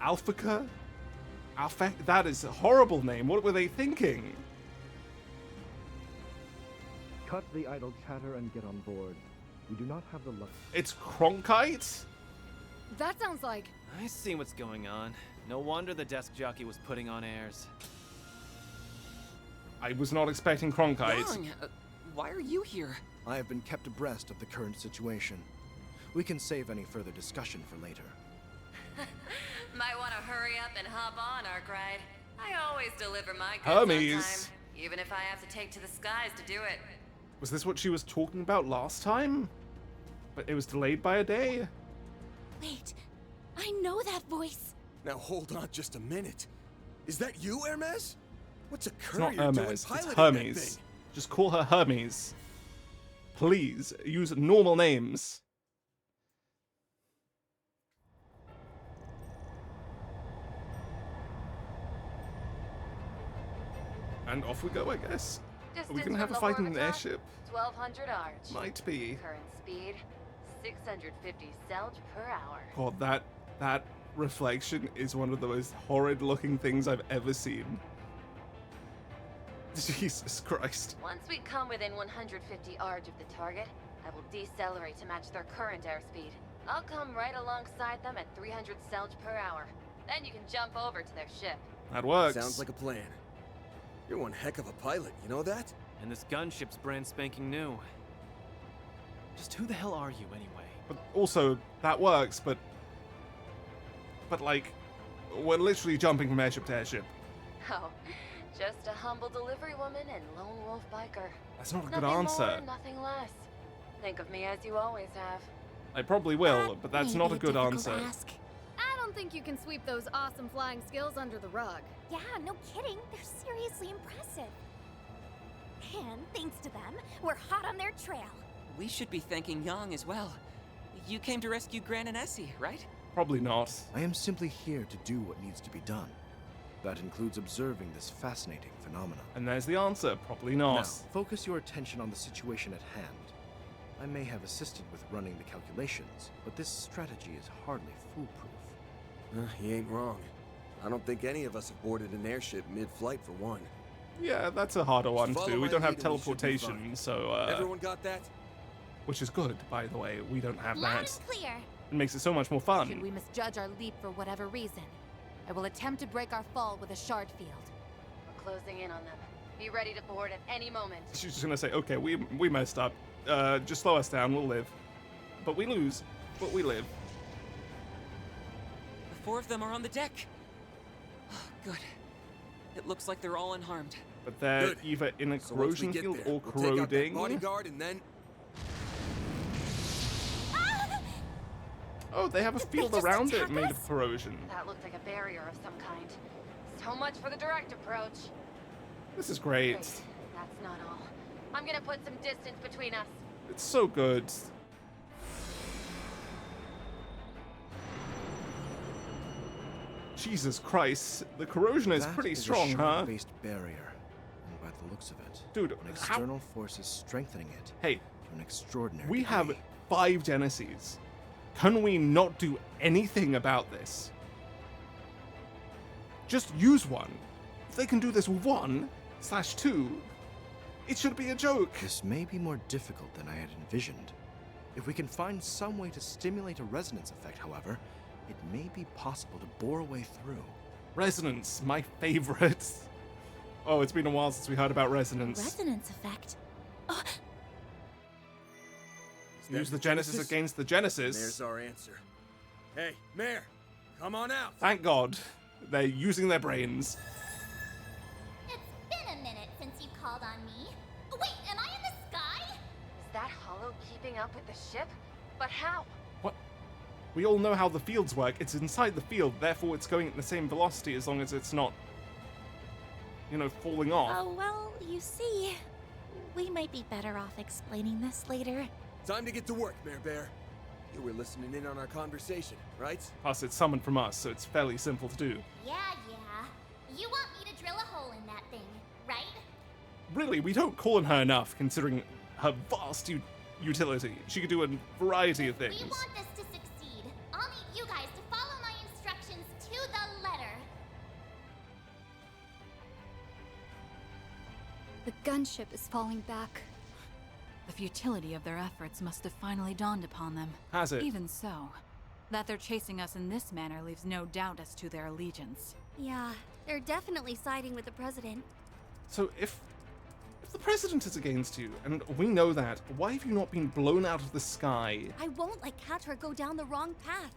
Alpheka? That is a horrible name. What were they thinking? Cut the idle chatter and get on board. We do not have the luck. It's Cronkite? That sounds like... I see what's going on. No wonder the desk jockey was putting on airs. I was not expecting Cronkite. Young, why are you here? I have been kept abreast of the current situation. We can save any further discussion for later. Might want to hurry up and hop on, Arkwright. I always deliver my goods Hermes. on time, even if I have to take to the skies to do it. Was this what she was talking about last time? But it was delayed by a day? Wait, I know that voice. Now hold on just a minute. Is that you, Hermes? What's a It's not courier doing Hermes, piloting it's that Hermes. thing? Just call her Hermes. Please, use normal names. And off we go, I guess. Are we gonna have a fight in an airship? 1200 arch. Might be. Current speed, 650 Selge per hour. God, that reflection is one of the most horrid looking things I've ever seen. Jesus Christ. Once we come within 150 arg of the target, I will decelerate to match their current airspeed. I'll come right alongside them at 300 Selge per hour. Then you can jump over to their ship. That works. Sounds like a plan. You're one heck of a pilot, you know that? And this gunship's brand spanking new. Just who the hell are you, anyway? But also, that works, but like, we're literally jumping from airship to airship. Oh, just a humble delivery woman and lone wolf biker. That's not a good Nothing answer. more, nothing less. Think of me as you always have. I probably will, but that's not a good answer. I don't think you can sweep those awesome flying skills under the rug. Yeah, no kidding. They're seriously impressive. And thanks to them, we're hot on their trail. We should be thanking Yang as well. You came to rescue Gran and Essie, right? Probably not. I am simply here to do what needs to be done. That includes observing this fascinating phenomenon. And there's the answer, probably not. Now, focus your attention on the situation at hand. I may have assisted with running the calculations, but this strategy is hardly foolproof. He ain't wrong. I don't think any of us have boarded an airship mid-flight for one. Yeah, that's a harder one to Follow do. We my don't have lead and we should be teleportation, fine. so Everyone got that? which is good, by the way. We don't have Loud that. and clear. It makes it so much more fun. Should we misjudge our leap for whatever reason, I will attempt to break our fall with a shard field. We're closing in on them. Be ready to board at any moment. She's just gonna say, okay, we messed up. Just slow us down, we'll live. But we lose, but we live. The 4 of them are on the deck. Oh, good. It looks like they're all unharmed. But they're Good. either in a So once we corrosion get field there, or we'll take out that corroding. bodyguard and then... Oh, they have a field around it made of corrosion. That looked like a barrier of some kind. So much for the direct approach. This is great. That's not all. I'm gonna put some distance between us. It's so good. Jesus Christ, the corrosion is That pretty is strong, a huh? shard-based barrier, and by the looks of it, Dude, an external force is strengthening it. Hey, to an extraordinary we degree. have 5 Genesis. Can we not do anything about this? Just use one. If they can do this with 1/2, it should be a joke. This may be more difficult than I had envisioned. If we can find some way to stimulate a resonance effect, however, it may be possible to bore a way through. Resonance, my favorite. Oh, it's been a while since we heard about resonance. Resonance effect. Oh, Use the Genesis against the Genesis. There's our answer. Hey, Mare, come on out. Thank God. They're using their brains. it's been a minute since you called on me. Wait, am I in the sky? Is that hollow keeping up with the ship? But how? What? We all know how the fields work. It's inside the field, therefore it's going at the same velocity as long as it's not, falling off. Oh, well, you see, we might be better off explaining this later. Time to get to work, Mare Bear. You were listening in on our conversation, right? Plus, it's summoned from us, so it's fairly simple to do. Yeah. You want me to drill a hole in that thing, right? Really, we don't call on her enough, considering her vast utility. She could do a variety of things. We want this to succeed. I'll need you guys to follow my instructions to the letter. The gunship is falling back. The futility of their efforts must have finally dawned upon them. Has it? Even so, that they're chasing us in this manner leaves no doubt as to their allegiance. Yeah, they're definitely siding with the president. So if the president is against you, and we know that, why have you not been blown out of the sky? I won't let Katra go down the wrong path.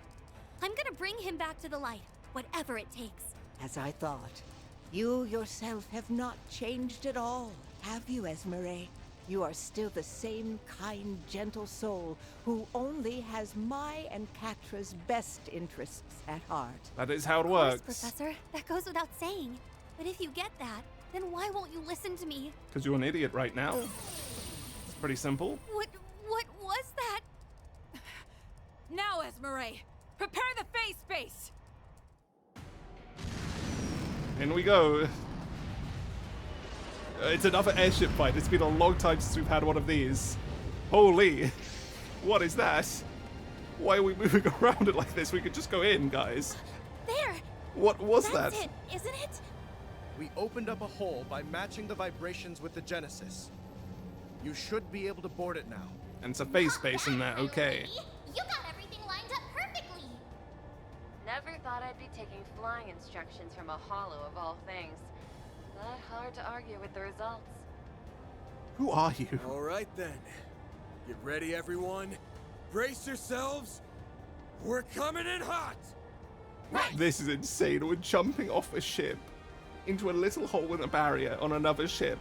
I'm gonna bring him back to the light, whatever it takes. As I thought. You yourself have not changed at all, have you, Esmeralda? You are still the same kind, gentle soul who only has my and Katra's best interests at heart. That is how it Of course, works. Professor. That goes without saying. But if you get that, then why won't you listen to me? Because you're an idiot right now. It's pretty simple. What was that? Now, Esmeralda, prepare the phase space! In we go. It's another airship fight. It's been a long time since we've had one of these. Holy. What is that? Why are we moving around it like this? We could just go in, guys. There! What was That's that? it, isn't it? We opened up a hole by matching the vibrations with the Genesis. You should be able to board it now. And it's a face space in there, okay. You got everything lined up perfectly! Never thought I'd be taking flying instructions from a hollow of all things. But hard to argue with the results. Who are you? All right then. Get ready, everyone. Brace yourselves. We're coming in hot. This is insane. We're jumping off a ship into a little hole in a barrier on another ship.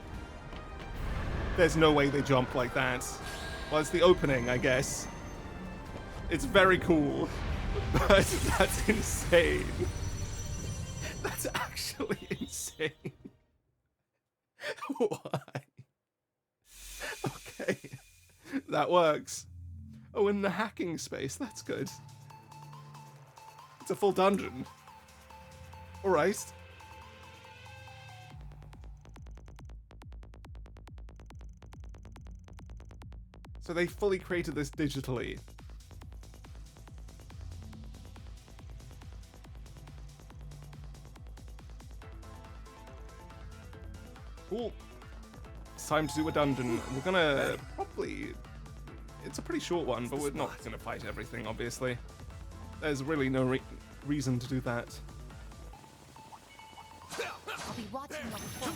There's no way they jump like that. Well, it's the opening, I guess. It's very cool, but that's insane. That's actually insane. Why? Okay, that works. Oh, in the hacking space, that's good. It's a full dungeon. All right. So they fully created this digitally. Cool. It's time to do a dungeon. We're gonna probably... It's a pretty short one, but we're not gonna fight everything, obviously. There's really no reason to do that.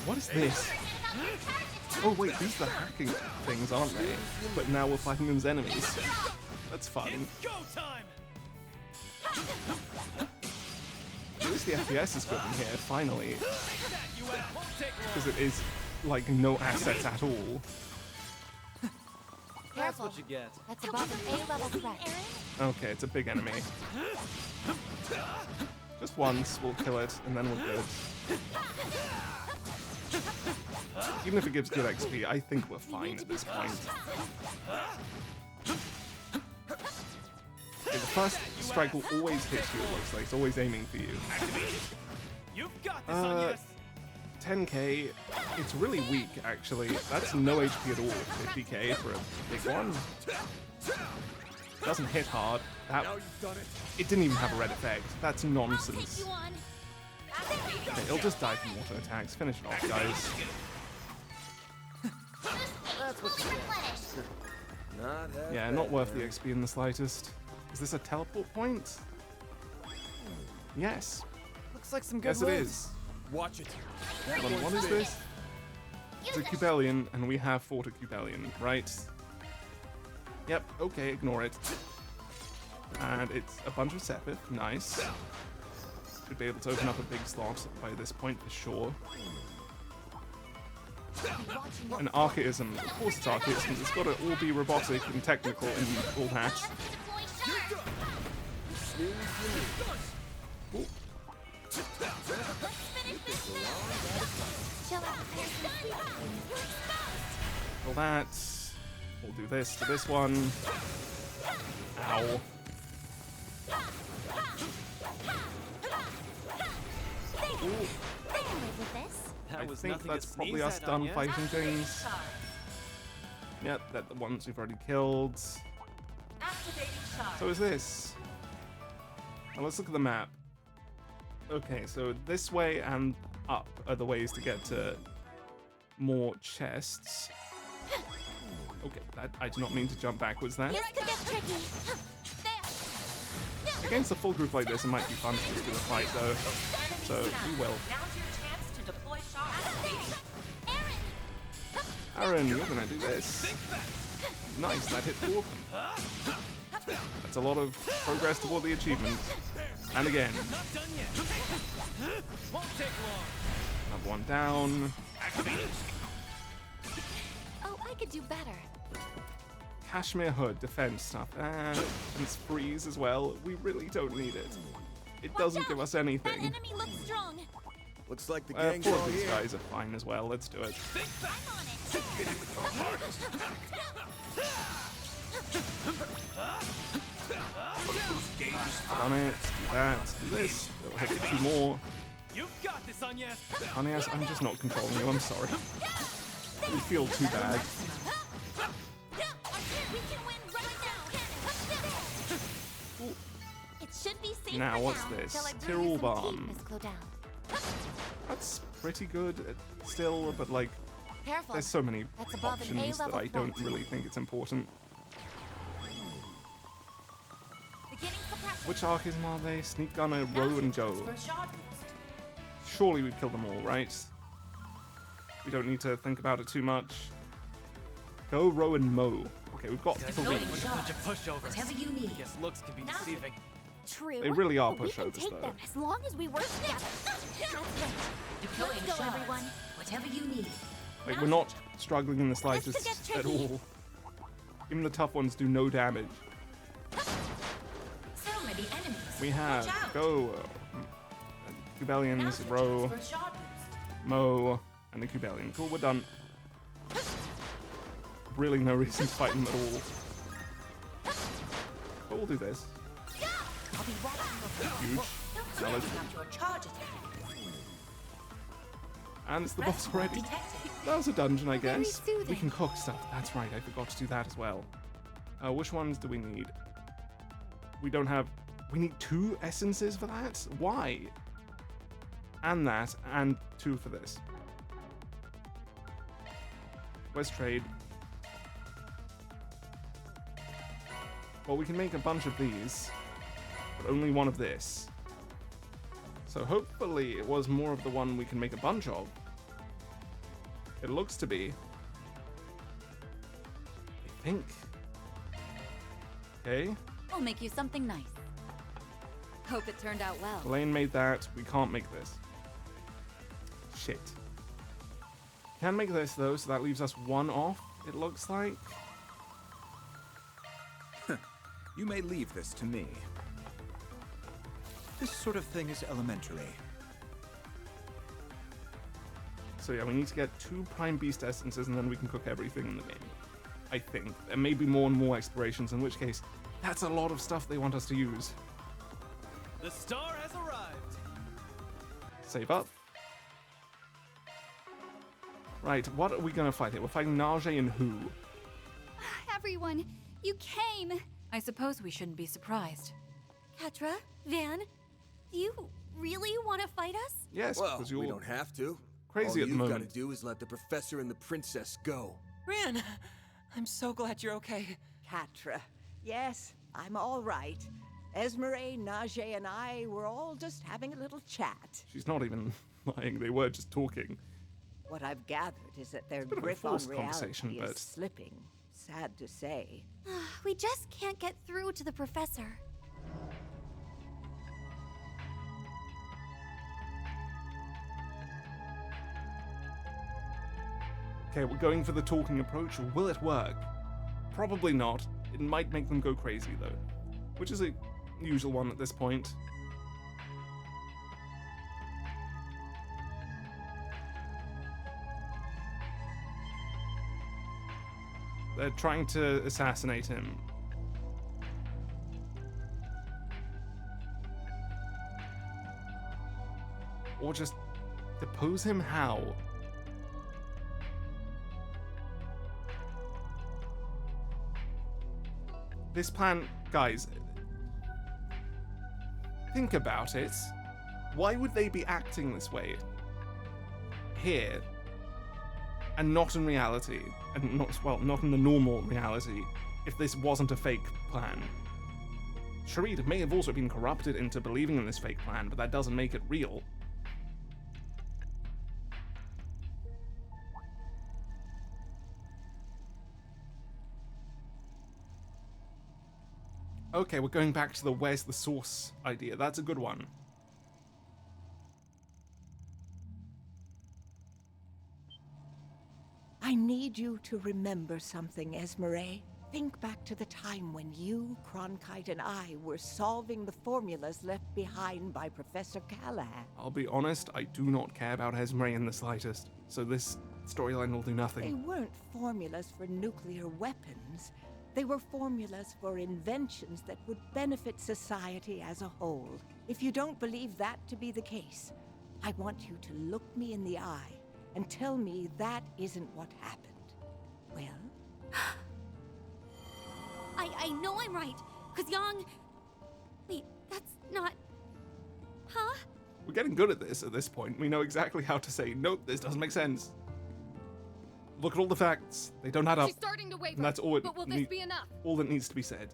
What is this? Oh wait, these are the hacking things, aren't they? But now we're fighting them as enemies. That's fun. At least the FPS is good in here, finally. Because it is, like, no assets at all. That's what you get. That's above an A-level threat. Okay, it's a big enemy. Just once, we'll kill it, and then we're good. Even if it gives good XP, I think we're fine at this point. Okay, the first strike will always hit you, it looks like. It's always aiming for you. You've got this on yes. 10k, it's really weak, actually. That's no HP at all. 50k for a big one. Doesn't hit hard. That, it didn't even have a red effect. That's nonsense. Okay, it'll just die from auto attacks. Finish it off, guys. That's what you get. Yeah, not worth the XP in the slightest. Is this a teleport point? Yes. Looks like some good Yes, it loot. is. Watch it. Hold on, what is this? It's a Cubelian, and we have fought a Cubelian, right? Yep, okay, ignore it. And it's a bunch of Sepith, nice. Should be able to open up a big slot by this point for sure. An Archaism, of course it's Archaism, it's gotta all be robotic and technical and all that. Cool. All that. We'll do this to this one. Ow. I think that's probably us done fighting things. Yep, that's the ones we've already killed. So is this. Now let's look at the map. Okay, so this way and up are the ways to get to more chests. Okay, that, I do not mean to jump backwards there. Against a full group like this, it might be fun to just do a fight though. So we will. Aaron, you're gonna do this. Nice, that hit 4 of them. That's a lot of progress toward the achievement. And again. Another one down. Oh, I could do better. Cashmere hood, defense stuff. And it's freeze as well. We really don't need it. It doesn't give us anything. That enemy looks strong. Looks like the gang's 4 all of these here. guys are fine as well. Let's do it. Done it. Do that. Do this. It'll hit you 2 more. You've got this, Agnes. Agnes, I'm just not controlling you. I'm sorry. We feel too bad. be safe Now, for what's now this? until I brew Tyrrell you some tea, Balm. Miss Clodell. That's pretty good still, but like, Careful. there's so many That's above an options that A-level I don't fault. really think it's important. Beginning suppression. Which Archism are they? Sneak Gunner, Row, and Go. Surely we've killed them all, right? We don't need to think about it too much. Go, Row, and Mow. Okay, we've got three. Bunch of pushovers. Whatever you need. Guess looks can be deceiving. True. They really are but we can pushovers, take though. them as long as we work together. That's right. Deploying Let's go, shards. everyone. Whatever you need. Like, we're not struggling in the This slightest could get at tricky. all. Even the tough ones do no damage. So many enemies. We have Watch out. Go, Cubellians, Row, For a shard boost. Mow, and the Cubellian. Cool, we're done. Really no reason to fight them at all. But we'll do this. I'll be watching your Huge. Now let's- about your charge attack. And it's the boss already. That was a dungeon, I guess. We soothing. can cook stuff. That's right, I forgot to do that as well. Which ones do we need? We don't have... We need 2 essences for that? Why? And that, and 2 for this. Where's trade? Well, we can make a bunch of these, but only one of this. So hopefully it was more of the one we can make a bunch of. It looks to be. I think. Okay. I'll make you something nice. Hope it turned out well. Elaine made that. We can't make this. Shit. Can make this though, so that leaves us 1 off, it looks like. You may leave this to me. This sort of thing is elementary. So yeah, we need to get 2 Prime Beast essences and then we can cook everything in the game. I think. There may be more and more explorations, in which case, that's a lot of stuff they want us to use. The star has arrived. Save up. Right, what are we gonna fight here? We're fighting Najee and who? Everyone, you came. I suppose we shouldn't be surprised. Catra, Van, do you really want to fight us? Yes, Well, because you're we don't have to. crazy All at the you've got moment. to do is let the professor and the princess go. Ran! I'm so glad you're okay. Catra. Yes, I'm all right. Esmeralda, Najee, and I were all just having a little chat. She's not even lying, they were just talking. What I've gathered is that their bit of a grip on forced reality conversation, is but- slipping. Sad to say. We just can't get through to the professor. Okay, we're going for the talking approach. Will it work? Probably not. It might make them go crazy, though. Which is a usual one at this point. They're trying to assassinate him. Or just depose him? How? This plan, guys, think about it. Why would they be acting this way here and not in reality, and not in the normal reality, if this wasn't a fake plan? Sharid may have also been corrupted into believing in this fake plan, but that doesn't make it real. Okay, we're going back to the where's the source idea. That's a good one. I need you to remember something, Esmeralda. Think back to the time when you, Cronkite, and I were solving the formulas left behind by Professor Callahan. I'll be honest, I do not care about Esmeralda in the slightest, so this storyline will do They nothing. weren't formulas for nuclear weapons. They were formulas for inventions that would benefit society as a whole. If you don't believe that to be the case, I want you to look me in the eye and tell me that isn't what happened. Well? I know I'm right, 'cause Yang... Wait, Not... Huh? We're getting good at this point. We know exactly how to say, nope, this doesn't make sense. Look at all the facts. They don't add up. She's starting to waver, And that's all but will this be enough? all that needs to be said.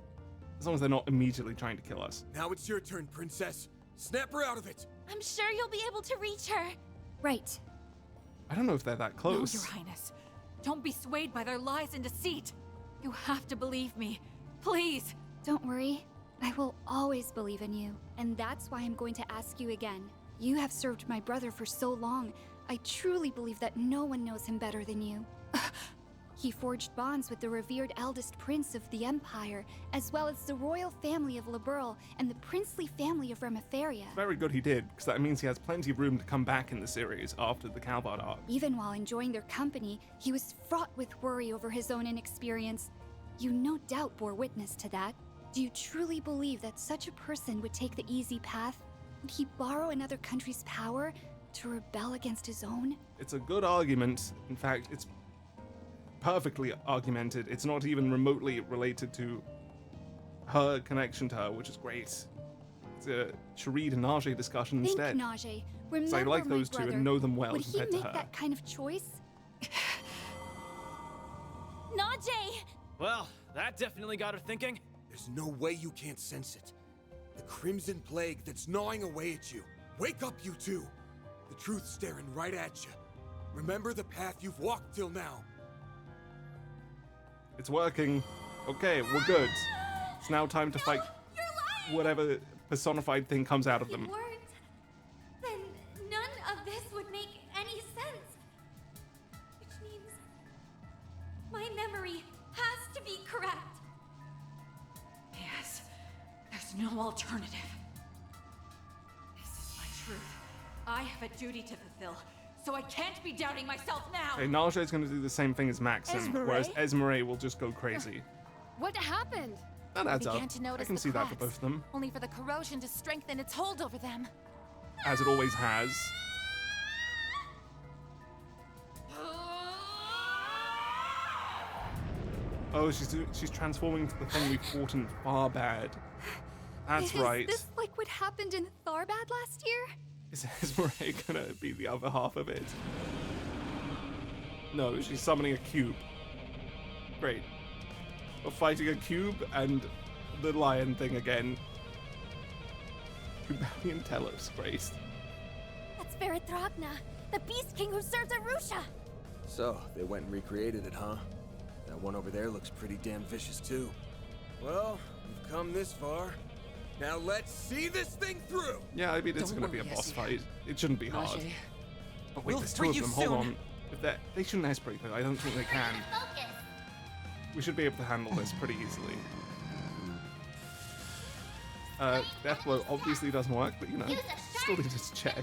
As long as they're not immediately trying to kill us. Now it's your turn, princess. Snap her out of it. I'm sure you'll be able to reach her. Right. I don't know if they're that close. No, Your Highness. Don't be swayed by their lies and deceit. You have to believe me. Please. Don't worry. I will always believe in you. And that's why I'm going to ask you again. You have served my brother for so long. I truly believe that no one knows him better than you. He forged bonds with the revered eldest prince of the Empire, as well as the royal family of Liberl and the princely family of Remiferia. Very good he did, because that means he has plenty of room to come back in the series after the Calvard arc. Even while enjoying their company, he was fraught with worry over his own inexperience. You no doubt bore witness to that. Do you truly believe that such a person would take the easy path? Would he borrow another country's power to rebel against his own? It's a good argument. In fact, it's perfectly argumented. It's not even remotely related to her connection to her, which is great. It's a Sharid and Najee discussion Think, instead. Najee. Remember So I like my those two brother. and know them well Would he compared to make her. that kind of choice? Najee! Well, that definitely got her thinking. There's no way you can't sense it. The Crimson Plague that's gnawing away at you. Wake up, you two. The truth's staring right at you. Remember the path you've walked till now. It's working. Okay, we're good. It's now time to fight whatever personified thing comes out of them. weren't, then none of this would make any sense. Which means my memory has to be correct. Yes. There's no alternative. This is my truth. I have a duty to fulfill, so I can't be doubting myself now. Okay, Najee's gonna do the same thing as Maxim, Esmeralda? whereas Esmeralda will just go crazy. What happened? That adds Began up. to I notice can the see that for cracks, both of them, only for the corrosion to strengthen its hold over them. as it always has. Oh, she's transforming into the thing we fought in Farbad. That's Is right. this like what happened in Tharbad last year? Is Esmeralda gonna be the other half of it? No, she's summoning a cube. Great. We're fighting a cube and the lion thing again. Cubalian Telos, great. That's Verithragna, the Beast King who serves Arusha! So, they went and recreated it, huh? That one over there looks pretty damn vicious, too. Well, we've come this far. Now let's see this thing through! Yeah, I mean, it's Don't gonna be a worry, boss Essie. fight. It shouldn't be hard. Najee, But wait, we'll there's two free of you them. Hold soon. on. If they shouldn't S-break though. I don't think they can. We should be able to handle this pretty easily. Deathblow obviously doesn't work, but you know, still need to check.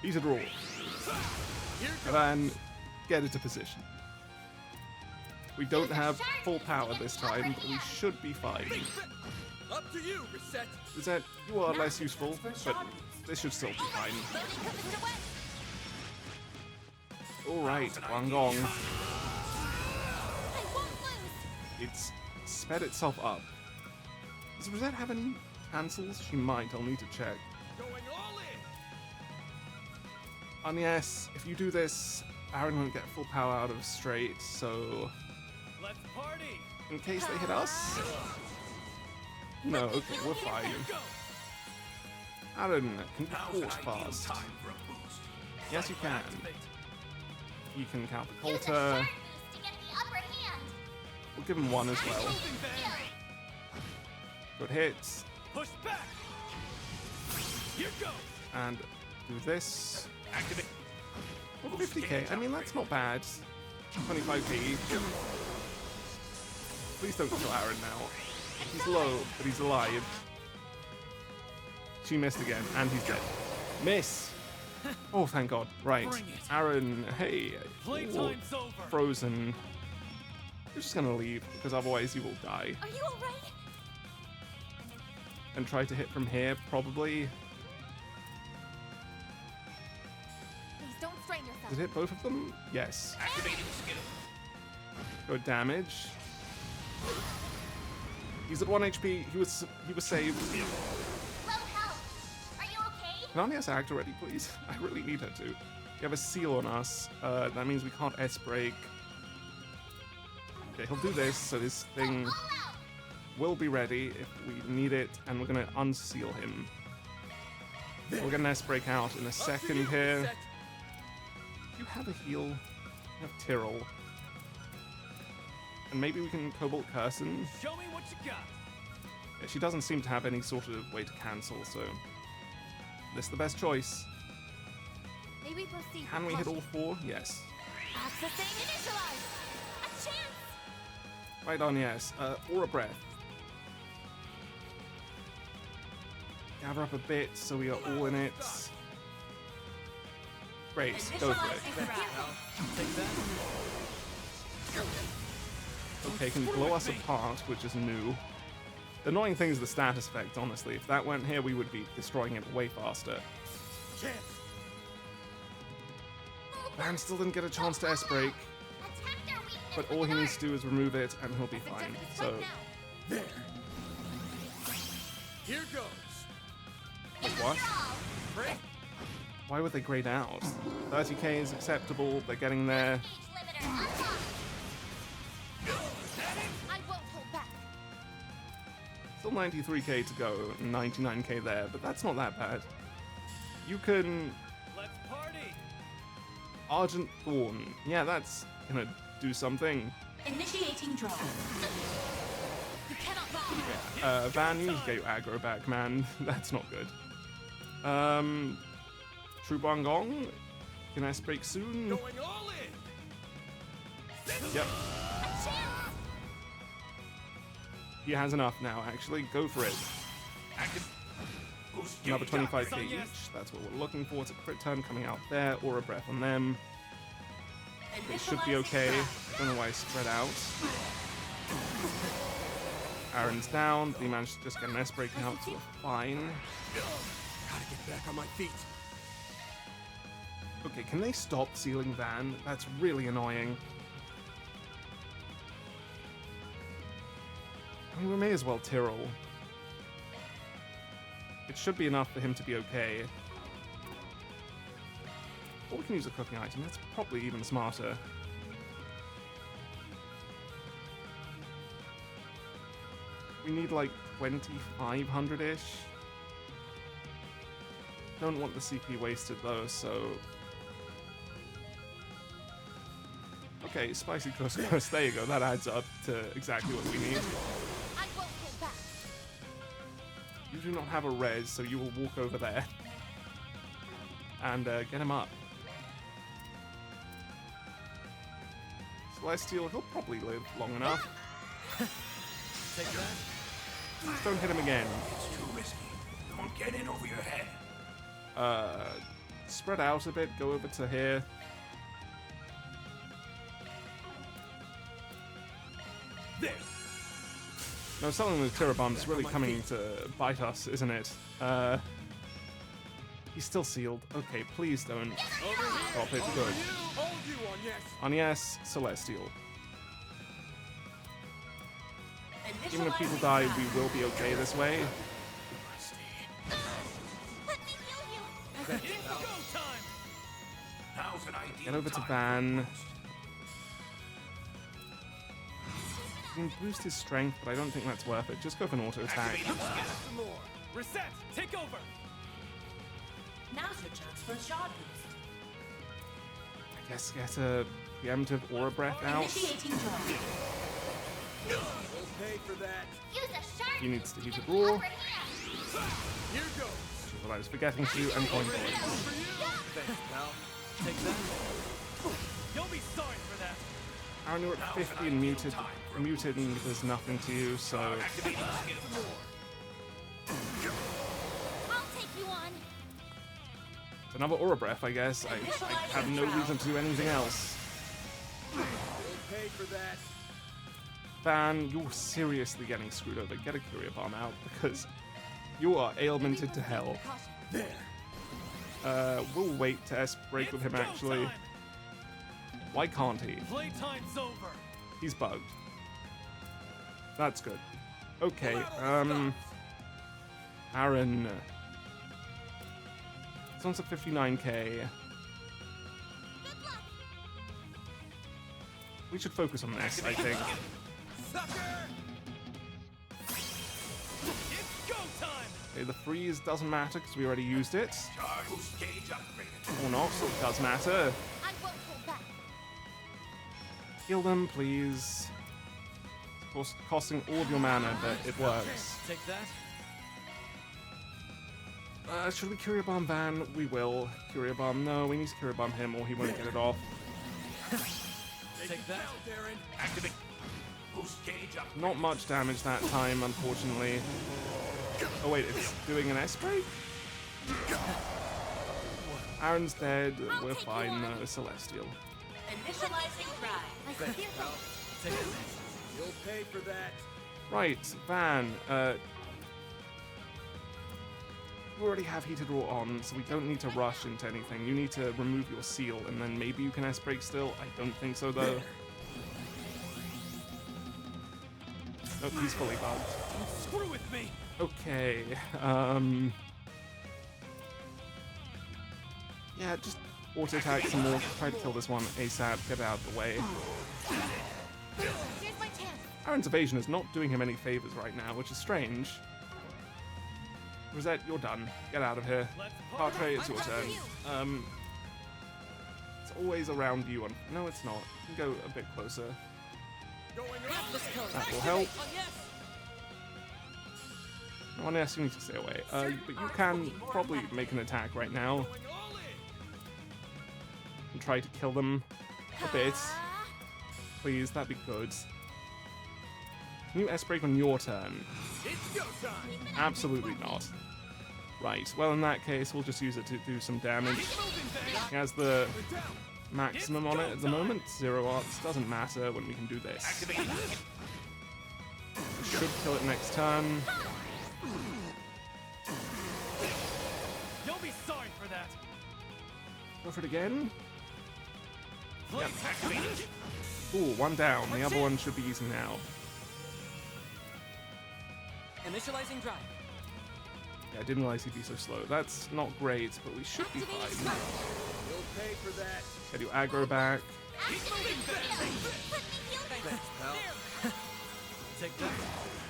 Use a draw. And then get into position. We don't have full power this time, but we should be fine. Up to you, Reset! Reset, you are less useful, but this should still be fine. Alright, Guangdong. It's sped itself up. Does Rosette have any cancels? She might, I'll need to check. And yes, if you do this, Aaron won't get full power out of straight, so Let's party! in case they hit us. No, okay, we're fine. Aaron can be caught fast. Yes, you can. You can count the Coulter. We'll give him one as well. Good hits. Push back! Here goes! And do this. Activate. 50k. I mean, that's not bad. 25k each. Please don't kill Aaron now. He's low, but he's alive. She missed again, and he's dead. Miss! Oh, thank God. Right. Aaron, hey. Playtime's over. Frozen. You're just gonna leave, because otherwise you will die. Are you alright? And try to hit from here, probably. Please don't strain yourself. Did it hit both of them? Yes. Activating skill. Good damage. He's at 1 HP. He was saved. Can Anias act already, please? I really need her to. We have a seal on us. That means we can't S-break. Okay, he'll do this, so this thing will be ready if we need it, and we're gonna unseal him. We're gonna S-break out in a second here. Do you have a heal? You have Tyrrell. And maybe we can Cobalt Curson. Show me what you got. Yeah, she doesn't seem to have any sort of way to cancel, so this is the best choice. Maybe proceed. Can we hit all four? Yes. Accessing initialize. A chance. Right on, yes. Aura Breath. Gather up a bit so we are all in it. Great, go for it. Okay, can blow us apart, which is new. The annoying thing is the status effect, honestly. If that weren't here, we would be destroying it way faster. Van still didn't get a chance to S-break, but all he needs to do is remove it and he'll be fine. So, There. Here goes. like what? Why would they grade out? 30k is acceptable, they're getting there. I won't hold back. Still 93k to go, 99k there, but that's not that bad. You can... Let's party. Argent Thorn. Yeah, that's gonna do something. Initiating draw. You cannot bomb. Van, you need to get your aggro back, man. That's not good. True Bangong. Can I break soon? Going all in. Yep. He has enough now, actually. Go for it. Another 25k each. That's what we're looking for. It's a crit turn coming out there. Aura Breath on them. It should be okay. Don't know why I spread out. Aaron's down, but he managed to just get an S-break out, so we're fine. Gotta get back on my feet. Okay, can they stop sealing Van? That's really annoying. I mean, we may as well Tyrrell. It should be enough for him to be okay. Or we can use a cooking item, that's probably even smarter. We need like 2500-ish. Don't want the CP wasted though, so... Okay, spicy couscous, there you go, that adds up to exactly what we need. I won't hold back. You do not have a res, so you will walk over there. And get him up. Celestial, he'll probably live long enough. Take that. Just don't hit him again. It's too risky. Don't get in over your head. Spread out a bit, go over to here. There. No, something with Tirabom's really coming to bite us, isn't it? He's still sealed. Okay, please don't stop it. Good. On yes, Celestial. Even if people die, we will be okay this way. Get over to Van. You can boost his strength, but I don't think that's worth it. Just go for an auto attack. Some more. Reset. Take over. Now's your chance for a shot boost. I guess get a preemptive aura breath out. Initiating draw. Okay for that. Use a sharp. He needs to use a draw. Here goes. What I was forgetting to, and coin points. Thanks, pal. Take that. You'll be sorry for that. Aaron, you're at 50 and muted. Muted and there's nothing to you, so... I'll take you on. It's another aura breath, I guess. I have no reason to do anything else. Okay for that. Van, you're seriously getting screwed over. Get a Curia Bomb out, because you are ailmented to hell. There. We'll wait to S-break with him, actually. Why can't he? Playtime's over. He's bugged. That's good. Okay, Aaron. one's at 59k. We should focus on this, I think. Okay, the freeze doesn't matter because we already used it. Or not, so it does matter. I won't hold back. Heal them, please. Of course, costing all of your mana, but it works. Take that. Should we Curia Bomb Van? We will. Curia Bomb, no, we need to Curia Bomb him or he won't get it off. Take that. Activate. Boost gauge up. Not much damage that time, unfortunately. Oh wait, it's doing an S-break? Aaron's dead, we're fine though, Celestial. Initializing drive. You'll pay for that. Right, Van, you already have Heated Raw on, so we don't need to rush into anything. You need to remove your seal, and then maybe you can S-break still. I don't think so, though. Nope, he's fully bugged. Screw with me. Okay, yeah, just auto-attack some more. Try to kill this one ASAP, get it out of the way. Here's my chance. Aaron's evasion is not doing him any favors right now, which is strange. Rosette, you're done. Get out of here. Partre, it's your turn. It's always around you. No, it's not. You can go a bit closer. That will help. No one asking you to stay away. But you can probably make an attack right now. And try to kill them a bit. Please, that'd be good. Can you S-break on your turn? Absolutely not. Right, well in that case, we'll just use it to do some damage. It has the maximum on it at the moment. 0 arts, doesn't matter when we can do this. We should kill it next turn. You'll be sorry for that. Go for it again. Yep. Ooh, one down. The other one should be easy now. Initializing drive. Yeah, I didn't realize he'd be so slow. That's not great, but we should be fine. You'll pay for that. Get your aggro back. Take that.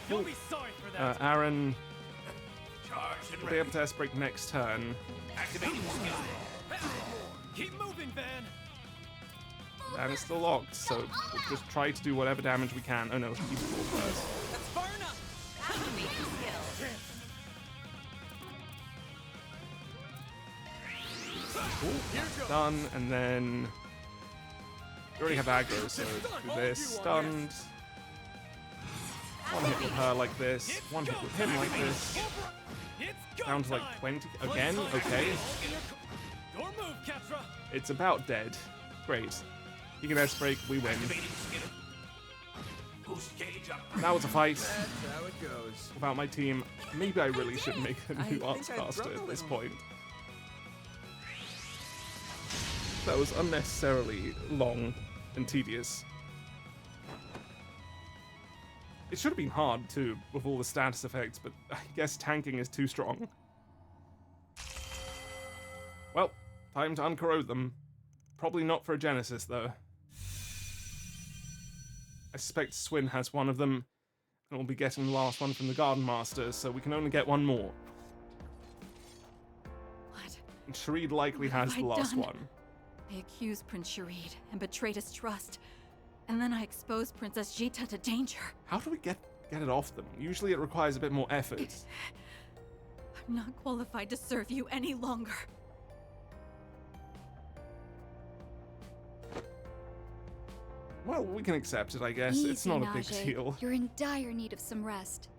You'll be sorry for that. Aaron will be able to S-break next turn. Activating skill. Keep moving, Van. And it's still locked, so we'll just try to do whatever damage we can. Oh no, keep it full first. That's far enough. Activating skill. Cool. Done, and then we already have aggro, so do this. Stunned. One hit with her like this. One hit with him like this. Down to like 20 again. Okay. It's about dead. Great. He can S-break. We win. That was a fight. That's how it goes. Without my team, maybe I really should make a new arts caster at this point. That was unnecessarily long and tedious. It should have been hard too, with all the status effects, but I guess tanking is too strong. Well, time to uncorrode them. Probably not for a Genesis, though. I suspect Swin has one of them, and we'll be getting the last one from the Garden Master, so we can only get one more. What? And Sharid likely has the last one. I accused Prince Sharid and betrayed his trust. And then I exposed Princess Jita to danger. How do we get it off them? Usually it requires a bit more effort. I'm not qualified to serve you any longer. Well, we can accept it, I guess. Easy, it's not a big Najee. deal. You're in dire need of some rest.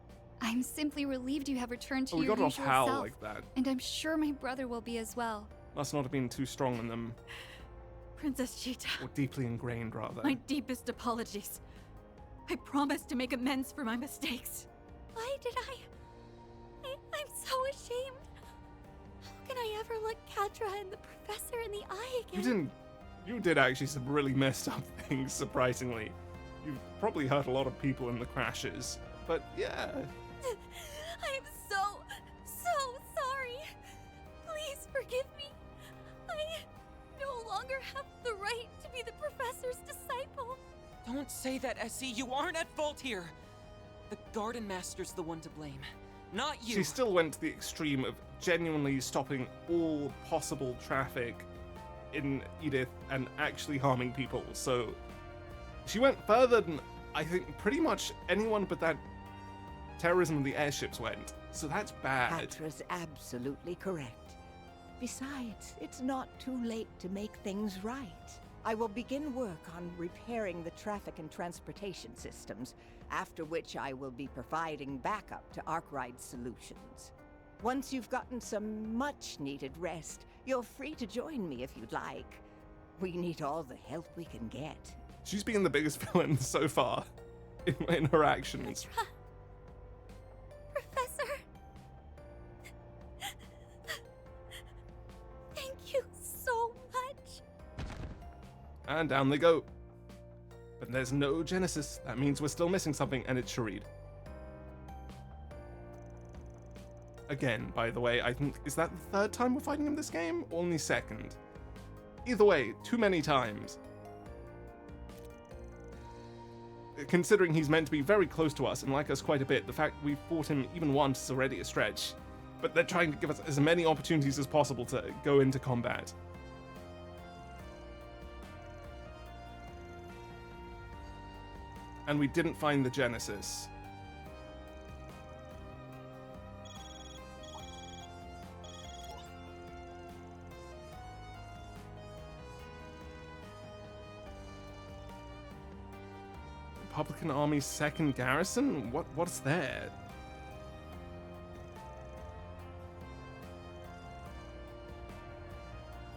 I'm simply relieved you have returned to We your got it off usual Hal self, like that. and I'm sure my brother will be as well. Must not have been too strong in them. Princess Jita. Or deeply ingrained, rather. My deepest apologies. I promise to make amends for my mistakes. Why did I'm so ashamed. How can I ever look Katra and the professor in the eye again? You did actually some really messed up things, surprisingly. You've probably hurt a lot of people in the crashes, but yeah. I'm so sorry. Please forgive me. have the right to be the professor's disciple. Don't say that, Essie. You aren't at fault here. The Garden Master's the one to blame, not you. She still went to the extreme of genuinely stopping all possible traffic in Edith and actually harming people. So she went further than I think pretty much anyone but that terrorism of the airships went. So that's bad. Catra's absolutely correct. Besides, it's not too late to make things right. I will begin work on repairing the traffic and transportation systems, after which I will be providing backup to Arkwright Solutions. Once you've gotten some much-needed rest, you're free to join me if you'd like. We need all the help we can get. She's been the biggest villain so far in her actions. Professor! Thank you so much! And down they go. But there's no Genesis. That means we're still missing something, and it's Sharid. Again, by the way, I think, is that the third time we're fighting him this game? Or only second? Either way, too many times. Considering he's meant to be very close to us and like us quite a bit, the fact we've fought him even once is already a stretch. But they're trying to give us as many opportunities as possible to go into combat. And we didn't find the Genesis. Republican Army's second garrison? What's there?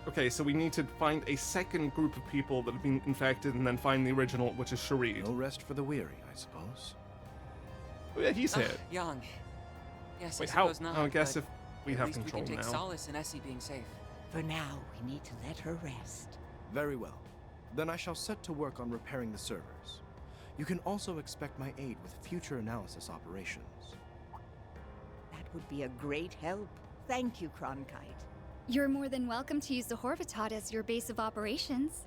Okay, so we need to find a second group of people that have been infected and then find the original, which is Sharid. No rest for the weary, I suppose. Oh yeah, he's here. Young. Yes, Wait, I how? suppose not. I guess but if we have at least control we can take now. solace in Essie being safe. For now, we need to let her rest. Very well. Then I shall set to work on repairing the servers. You can also expect my aid with future analysis operations. That would be a great help. Thank you, Cronkite. You're more than welcome to use the Horvatot as your base of operations.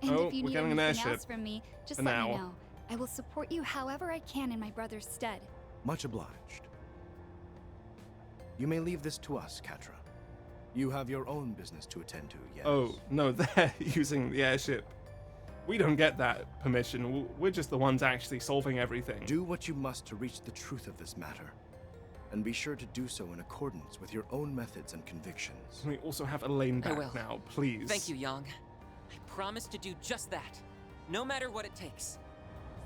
And Oh, if you we're need getting an anything airship else from me, just for let now. me know. I will support you however I can in my brother's stead. Much obliged. You may leave this to us, Catra. You have your own business to attend to, yes? Oh, no, they're using the airship. We don't get that permission. We're just the ones actually solving everything. Do what you must to reach the truth of this matter. And be sure to do so in accordance with your own methods and convictions. Can we also have a lane I back will. now, please? Thank you, Yang. I promise to do just that, no matter what it takes.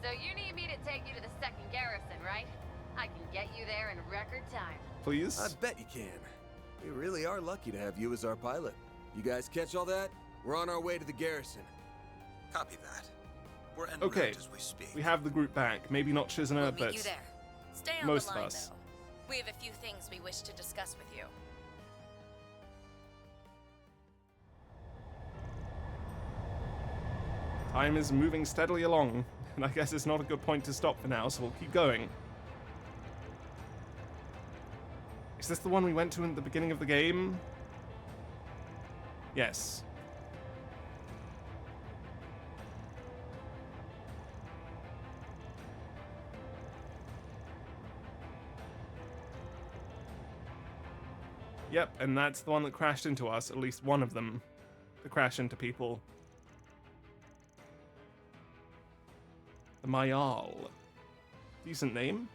So you need me to take you to the second garrison, right? I can get you there in record time. Please? I bet you can. We really are lucky to have you as our pilot. You guys catch all that? We're on our way to the garrison. Copy that. We're en Okay, route as we speak. we have the group back. Maybe not Shizuna, We'll but meet you there. Stay on most the of line, us. though. We have a few things we wish to discuss with you. Time is moving steadily along, and I guess it's not a good point to stop for now, so we'll keep going. Is this the one we went to in the beginning of the game? Yes. Yep, and that's the one that crashed into us, at least one of them. The crash into people. The Mayal. Decent name.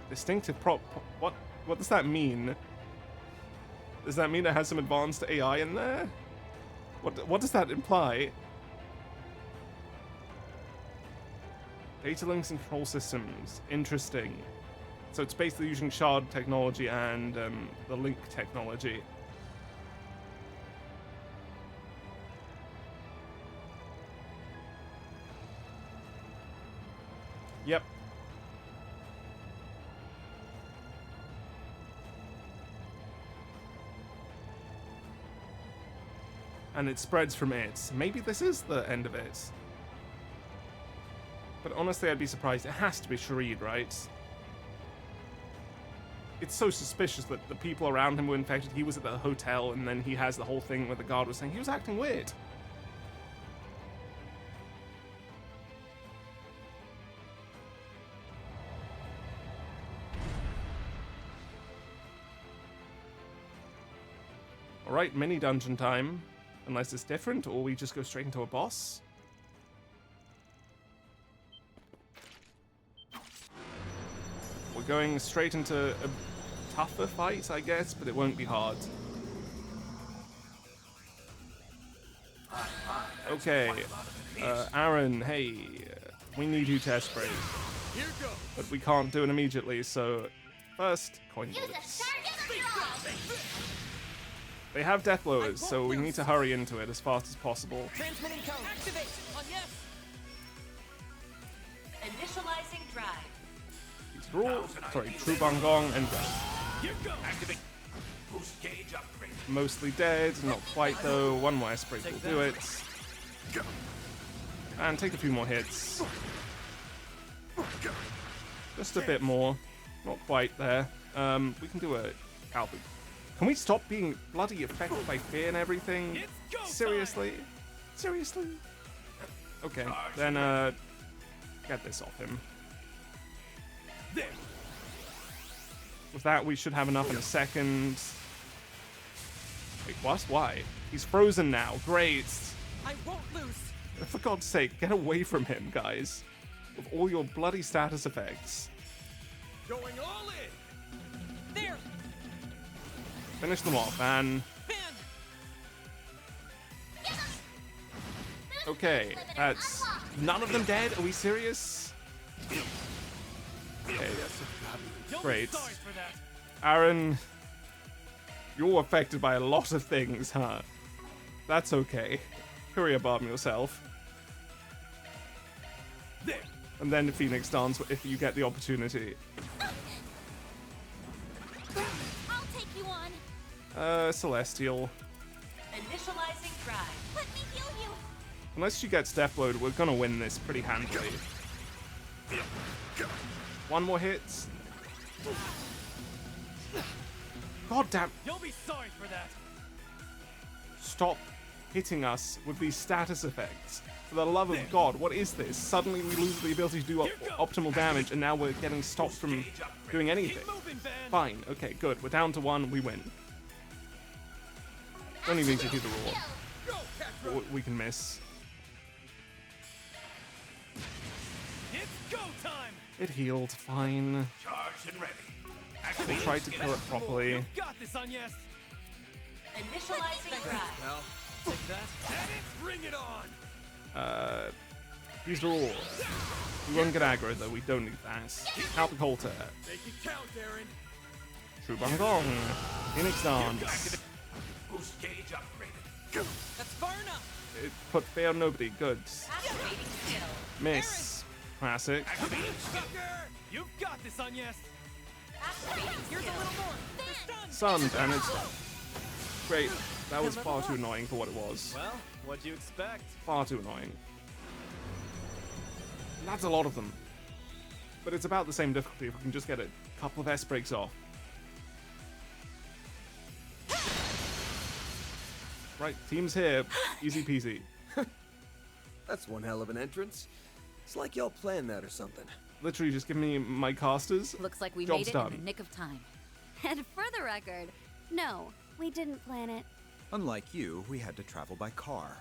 Distinctive what does that mean? Does that mean it has some advanced AI in there? What does that imply? Data links and control systems. Interesting. So it's basically using shard technology and the link technology. Yep. And it spreads from it. Maybe this is the end of it. But honestly, I'd be surprised. It has to be Sharid, right? it's so suspicious that the people around him were infected. He was at the hotel, and then he has the whole thing where the guard was saying he was acting weird. Alright, mini dungeon time. Unless it's different, or we just go straight into a boss. We're going straight into a tougher fight, I guess, but it won't be hard. Okay, Aaron, hey, we need you to spray. But we can't do it immediately, so first, coin bullets. They have death blowers, so we need to hurry into it as fast as possible. Transmitting code. Activate on yes. Initializing drive. True Bangong and Activate. Boost gauge upgrade. mostly dead, not quite though. One more spray will do it. And take a few more hits. Just a bit more. Not quite there. We can do a Albert. Can we stop being bloody affected by fear and everything? Seriously? Seriously? Okay, then get this off him. With that, we should have enough in a second. Wait, what? Why? He's frozen now. Great. I won't lose. For God's sake, get away from him, guys. With all your bloody status effects. Going all in. There. Finish them off, and... Okay, that's... None of them dead? Are we serious? Okay, great. Aaron, you're affected by a lot of things, huh? That's okay. Career bomb yourself. And then Phoenix Dance if you get the opportunity. I'll take you on. Celestial. Initializing drive. Let me heal you. Unless she gets death blowed, we're gonna win this pretty handily. One more hit. God damn. You'll be sorry for that. Stop hitting us with these status effects. For the love of God, what is this? Suddenly we lose the ability to do optimal damage, and now we're getting stopped from doing anything. Fine, okay, good. We're down to one, we win. Don't even need to do the roar. We can miss. It's go time. It healed, fine. Charged and ready. We'll try to kill it properly. You've got this on yes. Initializing drive. Take that. And bring it on. Use the roar. We won't get aggro though, we don't need that. Out the Coulter. Make it count, Aaron. True Bangong. Phoenix Dance. Boost gauge upgraded. That's far enough. It put fear on nobody, good. Miss. Classic. Sucker! You've got this on yes. Here's a little more. Stunned, and it's done. Great. That was far too annoying for what it was. Well, what'd you expect? Far too annoying. That's a lot of them. But it's about the same difficulty if we can just get a couple of S breaks off. Right, team's here. Easy peasy. That's one hell of an entrance. It's like y'all planned that or something. Literally just give me my casters. Looks like we Job's made it done. in the nick of time. And for the record, no, we didn't plan it. Unlike you, we had to travel by car.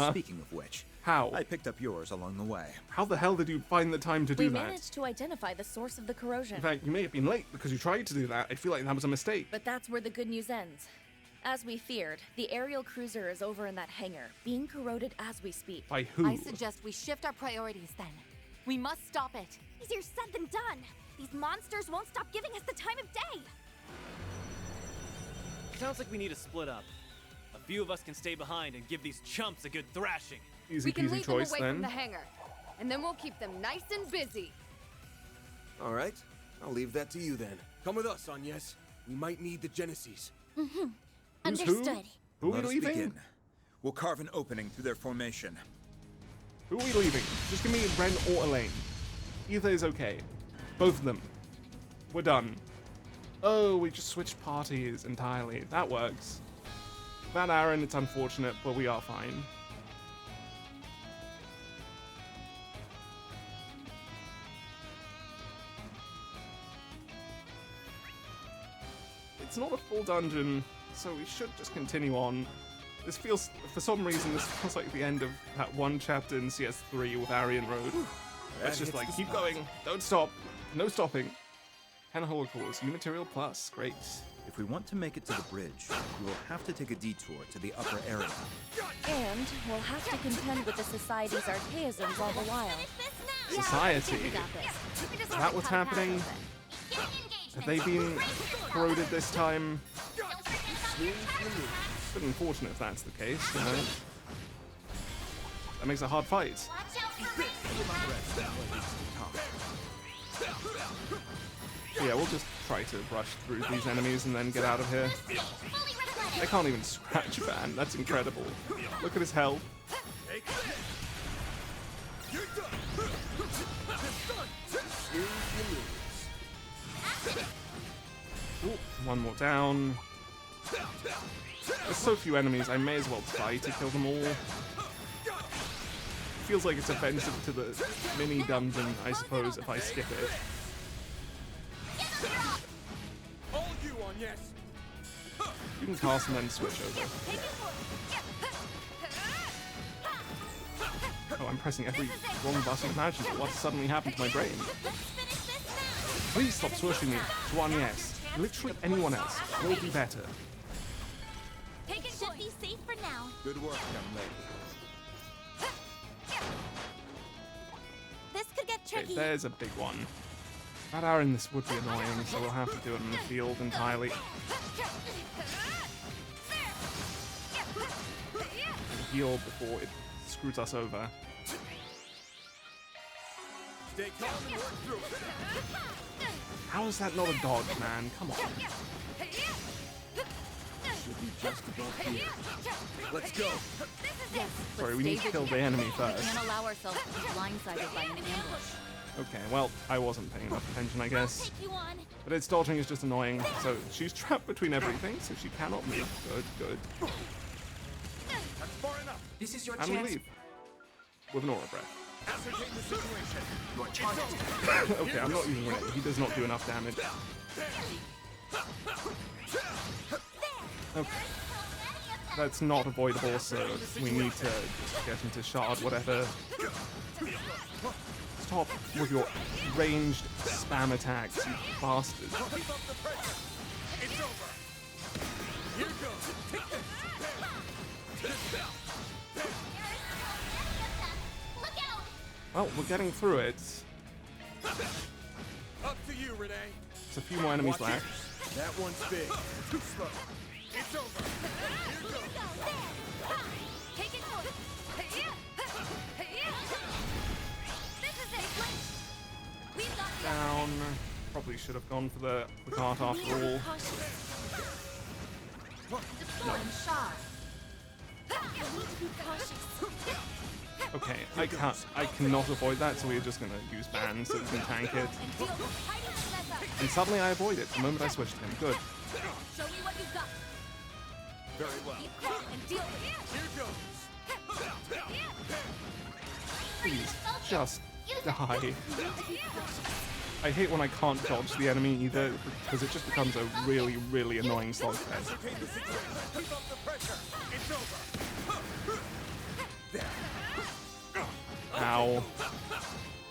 Speaking of which, how? I picked up yours along the way. How the hell did you find the time to do We that? managed to identify the source of the corrosion. In fact, you may have been late because you tried to do that. I feel like that was a mistake. But that's where the good news ends. As we feared, the aerial cruiser is over in that hangar, being corroded as we speak. By who? I suggest we shift our priorities then. We must stop it. Easier said than done. These monsters won't stop giving us the time of day. Sounds like we need to split up. A few of us can stay behind and give these chumps a good thrashing. Easy We can peasy lead choice them away from then. the hangar, and then we'll keep them nice and busy. All right, I'll leave that to you then. Come with us, Agnes. We might need the Genesis. Mm-hmm. Who's Understood. Who are Let we us leaving? begin. We'll carve an opening through their formation. Who are we leaving? Just give me Ren or Elaine. Either is okay. Both of them. We're done. Oh, we just switched parties entirely. That works. Without Aaron, it's unfortunate, but we are fine. It's not a full dungeon, so we should just continue on. This feels, for some reason, this feels like the end of that one chapter in CS3 with Arian Road. It's just like, keep going, don't stop, no stopping. 10 holo cores, U material plus, great. If we want to make it to the bridge, we will have to take a detour to the upper area. And we'll have to contend with the Society's archaisms all the while. Society? Is that what's happening? Have they been corroded this time? It's bit unfortunate if that's the case, you know? That makes a hard fight. Yeah, we'll just try to rush through these enemies and then get out of here. I can't even scratch Van, that's incredible. Look at his health. Ooh, one more down. There's so few enemies, I may as well try to kill them all. Feels like it's offensive to the mini dungeon, I suppose, if I skip it. You can cast and then switch over. Oh, I'm pressing every wrong button imaginable. What suddenly happened to my brain? Please stop switching me to one yes. Literally anyone else will be better. Should be safe for now. Good work, young lady. This could get tricky. Okay, there's a big one. That hour in this would be annoying, so we'll have to do it in the field entirely. And heal before it screws us over. Stay calm and work through it. How is that not a dodge, man? Come on. Should be just above here. Let's go. Yes, but Sorry, we need to stay kill with the me. enemy We first. can't allow ourselves to be blindsided by an ambush. Okay, well, I wasn't paying enough attention, I guess. Take you on. But its dodging is just annoying. So she's trapped between everything, so she cannot move. Good, good. That's far enough. This is your And we chance. leave. With an aura breath. Ascertain the situation. Your target. Okay, I'm not using it. He does not do enough damage. Okay. That's not avoidable, so we need to just get into shard, whatever. Stop with your ranged spam attacks, you bastard. Keep up the pressure. It's over. Here goes. Well, we're getting through it. Up to you, Renee. There's a few more enemies left. That one's big. Too slow. It's over. Here goes. Take it forward. This is it. We've got Down. Probably should have gone for the cart after all. deploying shard. We need to be cautious. Okay, I cannot avoid that, so we're just gonna use ban so we can tank it. And suddenly I avoid it the moment I switched him. Good. Show me what you've got. Very well. Keep calm and deal with it. Here goes. Please, just die. I hate when I can't dodge the enemy either, because it just becomes a really, really annoying slugfest. Ascertain the situation. Keep up the pressure. It's over. There. Ow.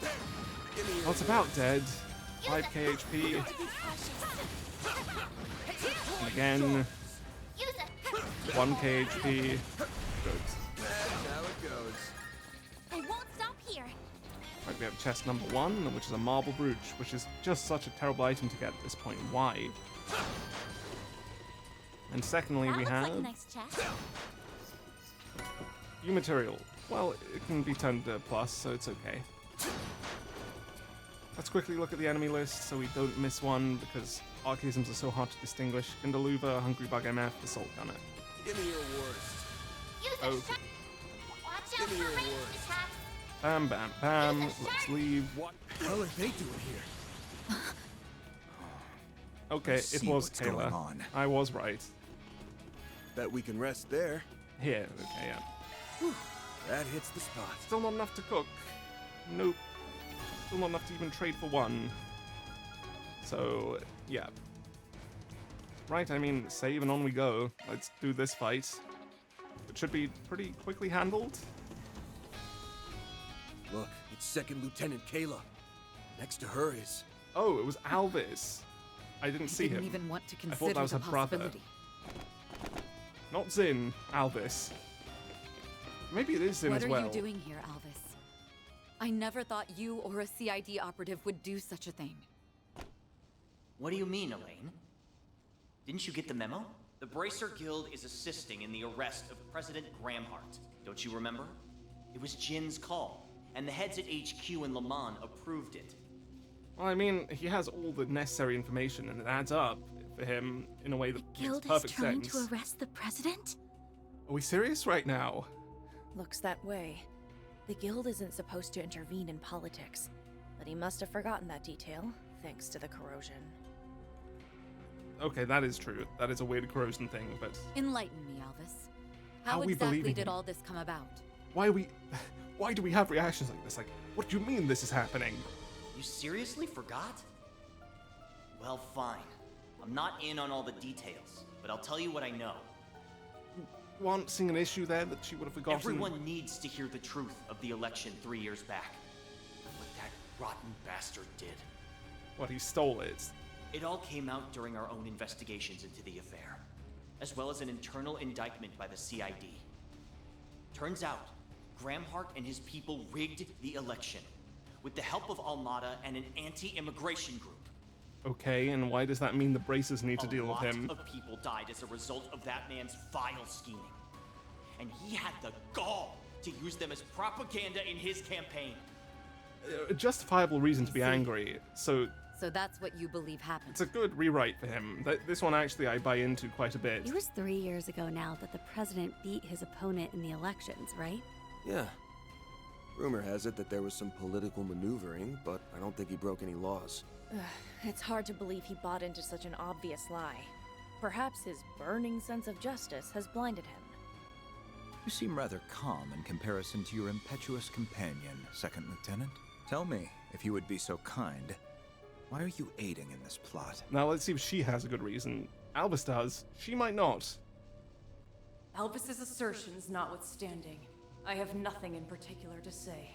Well, it's about dead. 5k HP. And again. 1k HP. Good. Now it goes. I won't stop here. Right, we have chest number 1, which is a marble brooch, which is just such a terrible item to get at this point. Why? And secondly, we have Like a nice chest. U material. Well, it can be turned to plus, so it's okay. Let's quickly look at the enemy list so we don't miss one, because archaisms are so hard to distinguish. Gindaloover, Hungry Bug MF, Assault Gunner. Give me your worst. Okay. Watch out for ranged attacks. Bam, bam, bam. Let's leave. What the hell are they doing here? Okay, Let's it see was what's going Kayla. on. I was right. Bet we can rest there. Here, okay, yeah. That hits the spot. Still not enough to cook. Nope. Still not enough to even trade for one. So, yeah. Right, I mean, save and on we go. Let's do this fight. It should be pretty quickly handled. Look, it's Second Lieutenant Kayla. Next to her is... Oh, it was Alvis. I didn't see didn't him. even want to I consider thought that was the her brother. possibility. Not Zin, Alvis. Maybe it is Zin as well. What are you doing here, Alvis? I never thought you or a CID operative would do such a thing. What do you mean, Elaine? Didn't you get the memo? The Bracer Guild is assisting in the arrest of President Gramhart. Don't you remember? It was Jin's call, and the heads at HQ in Le Mans approved it. Well, I mean, he has all the necessary information, and it adds up for him in a way that makes Guild is perfect trying sense. to arrest the president? Are we serious right now? Looks that way. The Guild isn't supposed to intervene in politics, but he must have forgotten that detail, thanks to the corrosion. Okay, that is true. That is a weird corrosion thing, but Enlighten me, Alvis. How How are we exactly believing did him? all this come about? why do we have reactions like this? Like, what do you mean this is happening? You seriously forgot? Well, fine. I'm not in on all the details, but I'll tell you what I know. One seeing an issue there that she would have forgotten. Everyone needs to hear the truth of the election 3 years back. What that rotten bastard did. What, he stole it? It all came out during our own investigations into the affair, as well as an internal indictment by the CID. Turns out, Gramhart and his people rigged the election, with the help of Almada and an anti-immigration group. Okay, and why does that mean the Bracers need to deal with him? A lot of people died as a result of that man's vile scheming. And he had the gall to use them as propaganda in his campaign. A justifiable reason to be angry, so So that's what you believe happened. it's a good rewrite for him. This one actually I buy into quite a bit. It was 3 years ago now that the president beat his opponent in the elections, right? Yeah. Rumor has it that there was some political maneuvering, but I don't think he broke any laws. It's hard to believe he bought into such an obvious lie. Perhaps his burning sense of justice has blinded him. You seem rather calm in comparison to your impetuous companion, Second Lieutenant. Tell me, if you would be so kind, why are you aiding in this plot? Now let's see if she has a good reason. Albus does. She might not. Albus's assertions notwithstanding, I have nothing in particular to say.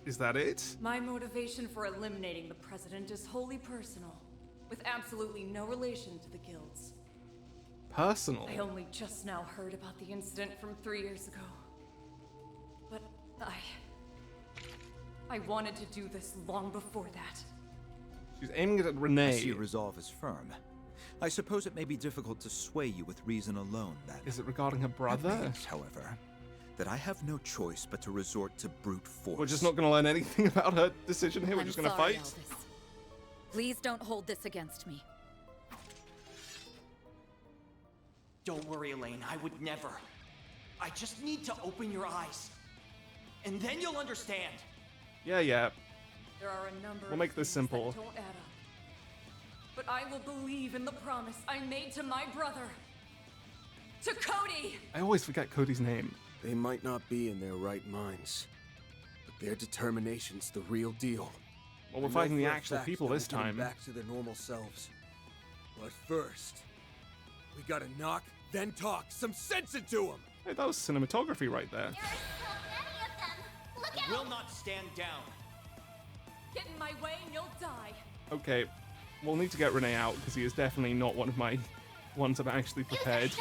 Is that it? My motivation for eliminating the president is wholly personal, with absolutely no relation to the guilds. Personal? I only just now heard about the incident from 3 years ago. But I wanted to do this long before that. She's aiming it at Renee. I see your resolve is firm. I suppose it may be difficult to sway you with reason alone, then. Is it regarding her brother? That means, however, that I have no choice but to resort to brute force. We're just not going to learn anything about her decision here. We're I'm just going to sorry, fight. Alvis. Please don't hold this against me. Don't worry, Elaine, I would never. I just need to open your eyes. And then you'll understand. Yeah. There are a number We'll make of this things simple. that don't add up. But I will believe in the promise I made to my brother. To Cody! I always forget Cody's name. They might not be in their right minds, but their determination's the real deal. Well, we're I know fighting the for a actual fact people they'll this get 'em time. back to their normal selves. But first, we gotta knock, then talk some sense into them. Hey, that was cinematography right there. I will not stand down. Get in my way and you'll die. Okay, we'll need to get Renee out because he is definitely not one of my ones I've actually prepared.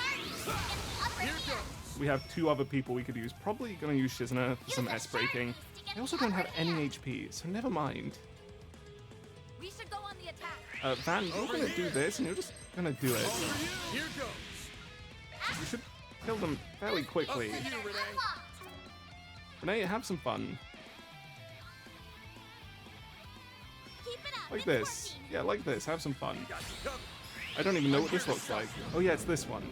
We have two other people we could use. Probably gonna use Shizna for some S breaking. I also don't have any HP, so never mind. We should go on the attack. Van, you're gonna do this and you're just gonna do it. Here goes. You should kill them fairly quickly. Renee, have some fun. Like this. Yeah, like this. Have some fun. I don't even know what this looks like. Oh yeah, it's this one.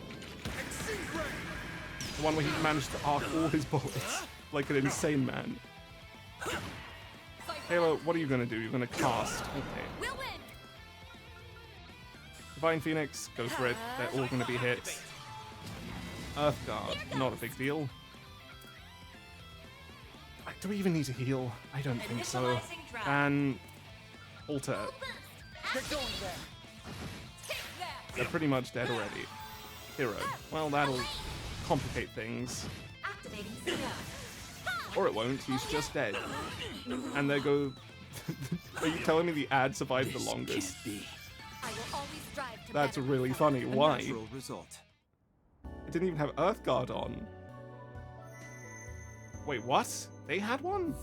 The one where he managed to arc all his bullets like an insane man. Halo, what are you gonna do? You're gonna cast. Okay. We'll win. Divine Phoenix, go for it. They're all going to be hits. Earthguard, not a big deal. Do we even need to heal? I don't think so. And alter. They're pretty much dead already. Hero. Well, that'll complicate things. Or it won't, he's just dead. And they go... Are you telling me the ad survived the longest? That's really funny. Why? It didn't even have Earthguard on. Wait, what? They had one?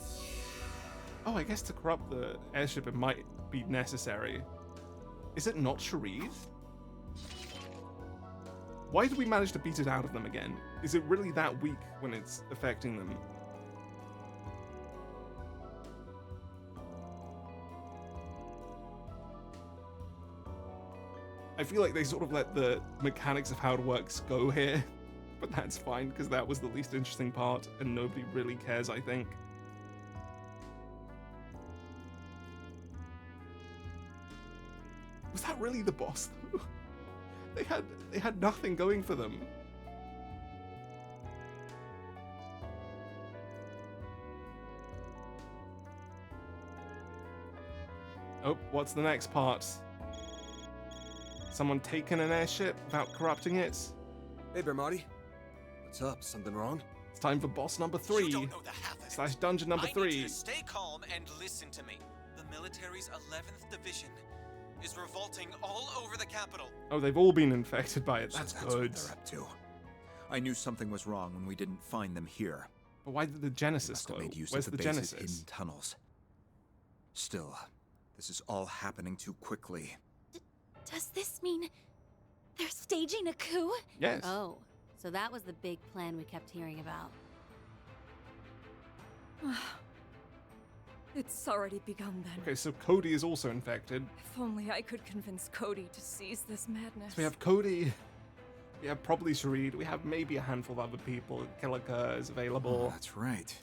Oh, I guess to corrupt the airship it might be necessary. Is it not Sharid? Why did we manage to beat it out of them again? Is it really that weak when it's affecting them? I feel like they sort of let the mechanics of how it works go here, but that's fine because that was the least interesting part and nobody really cares, I think. Was that really the boss though? They had nothing going for them. Oh, what's the next part? Someone taken an airship without corrupting it? Hey, Bermarti. What's up? Something wrong? It's time for boss number 3. Slash dungeon number 3. I need you to stay calm and listen to me. The military's 11th Division is revolting all over the capital. Oh, they've all been infected by it. That's good. What they're up to. I knew something was wrong when we didn't find them here. But why did the Genesis go? Where's the Genesis? Hidden tunnels. Still, this is all happening too quickly. Does this mean they're staging a coup? Yes. Oh, so that was the big plan we kept hearing about. It's already begun then. Okay, so Cody is also infected. If only I could convince Cody to seize this madness. So we have Cody, we have probably Sharid, we have maybe a handful of other people. Kilika is available. Oh, that's right.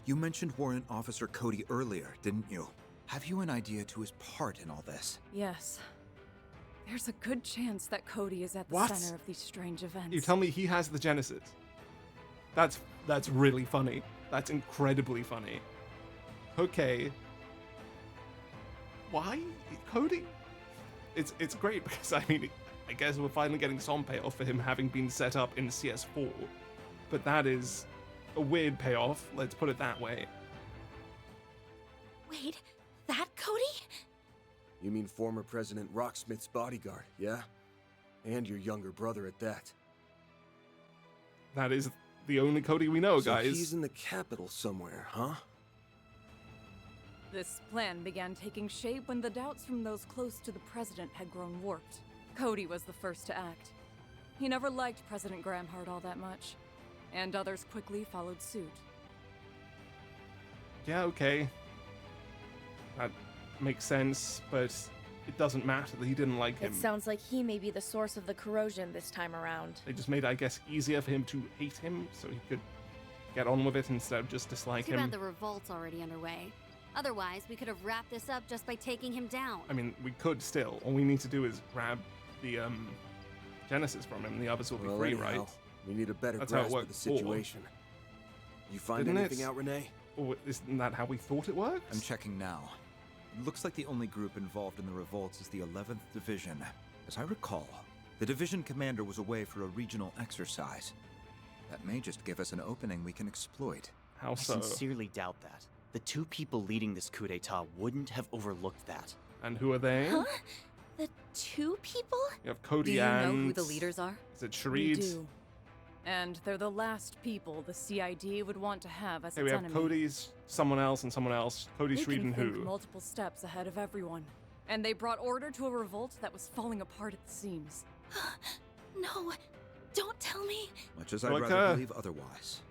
You mentioned Warrant Officer Cody earlier, didn't you? Have you an idea to his part in all this? Yes. There's a good chance that Cody is at the What? center of these strange events. You tell me he has the Genesis. That's really funny. That's incredibly funny. Okay. Why? Cody? It's great because, I mean, I guess we're finally getting some payoff for him having been set up in CS4. But that is a weird payoff, let's put it that way. Wait, that Cody? You mean former President Rocksmith's bodyguard, yeah? And your younger brother at that. That is the only Cody we know, So guys. he's in the capital somewhere, huh? This plan began taking shape when the doubts from those close to the president had grown warped. Cody was the first to act. He never liked President Gramhart all that much, and others quickly followed suit. Yeah, okay. That makes sense, but it doesn't matter that he didn't like him. It sounds like he may be the source of the corrosion this time around. They just made it, I guess, easier for him to hate him, so he could get on with it instead of just dislike Too him. bad the revolt's already underway. Otherwise, we could have wrapped this up just by taking him down. I mean, we could still. All we need to do is grab the Genesis from him, and the others will be Well, free, anyhow, right? we need a better That's how it grasp of worked the before. situation. You find Didn't anything it? out, Renee? Or isn't that how we thought it worked? I'm checking now. It looks like the only group involved in the revolts is the 11th Division. As I recall, the division commander was away for a regional exercise. That may just give us an opening we can exploit. How I so? sincerely doubt that. The 2 people leading this coup d'etat wouldn't have overlooked that. And who are they? Huh? The 2 people? You have Cody Do you and... know who the leaders are? Is it We Sharid? do. And they're the last people the CID would want to have as Okay, its we have enemy. Cody's, someone else, and someone else. Cody, They Sharid, can and think who? multiple steps ahead of everyone. And they brought order to a revolt that was falling apart at the seams. No, don't tell me. Much as I'd Like, rather believe otherwise,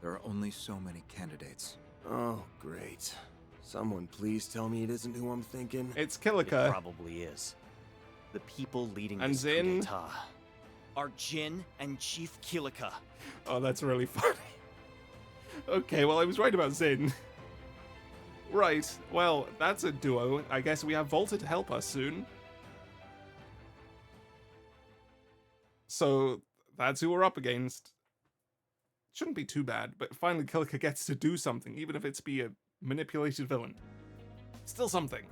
there are only so many candidates. Oh, great. Someone please tell me it isn't who I'm thinking. It's It Kilika. probably is. The people leading And this coup Zin? d'etat are Jin and Chief Kilika. Oh, that's really funny. Okay, well, I was right about Zin. Right, well, that's a duo. I guess we have Volta to help us soon. So that's who we're up against. Shouldn't be too bad, but finally Kilika gets to do something, even if it's be a manipulated villain. Still something.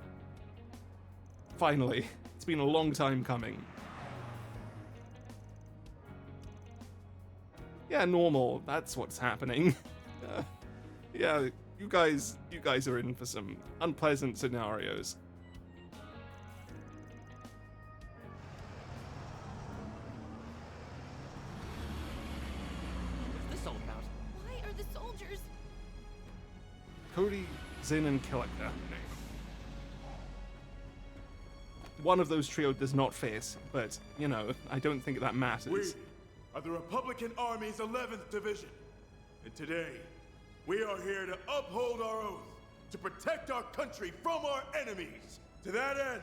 Finally. It's been a long time coming. Yeah, normal. That's what's happening. Yeah, you guys are in for some unpleasant scenarios. What's this all about? Why are the soldiers? Cody, Zin, and Kilika. One of those trio does not fit, but, you know, I don't think that matters. We are the Republican Army's 11th Division, and today, we are here to uphold our oath, to protect our country from our enemies. To that end,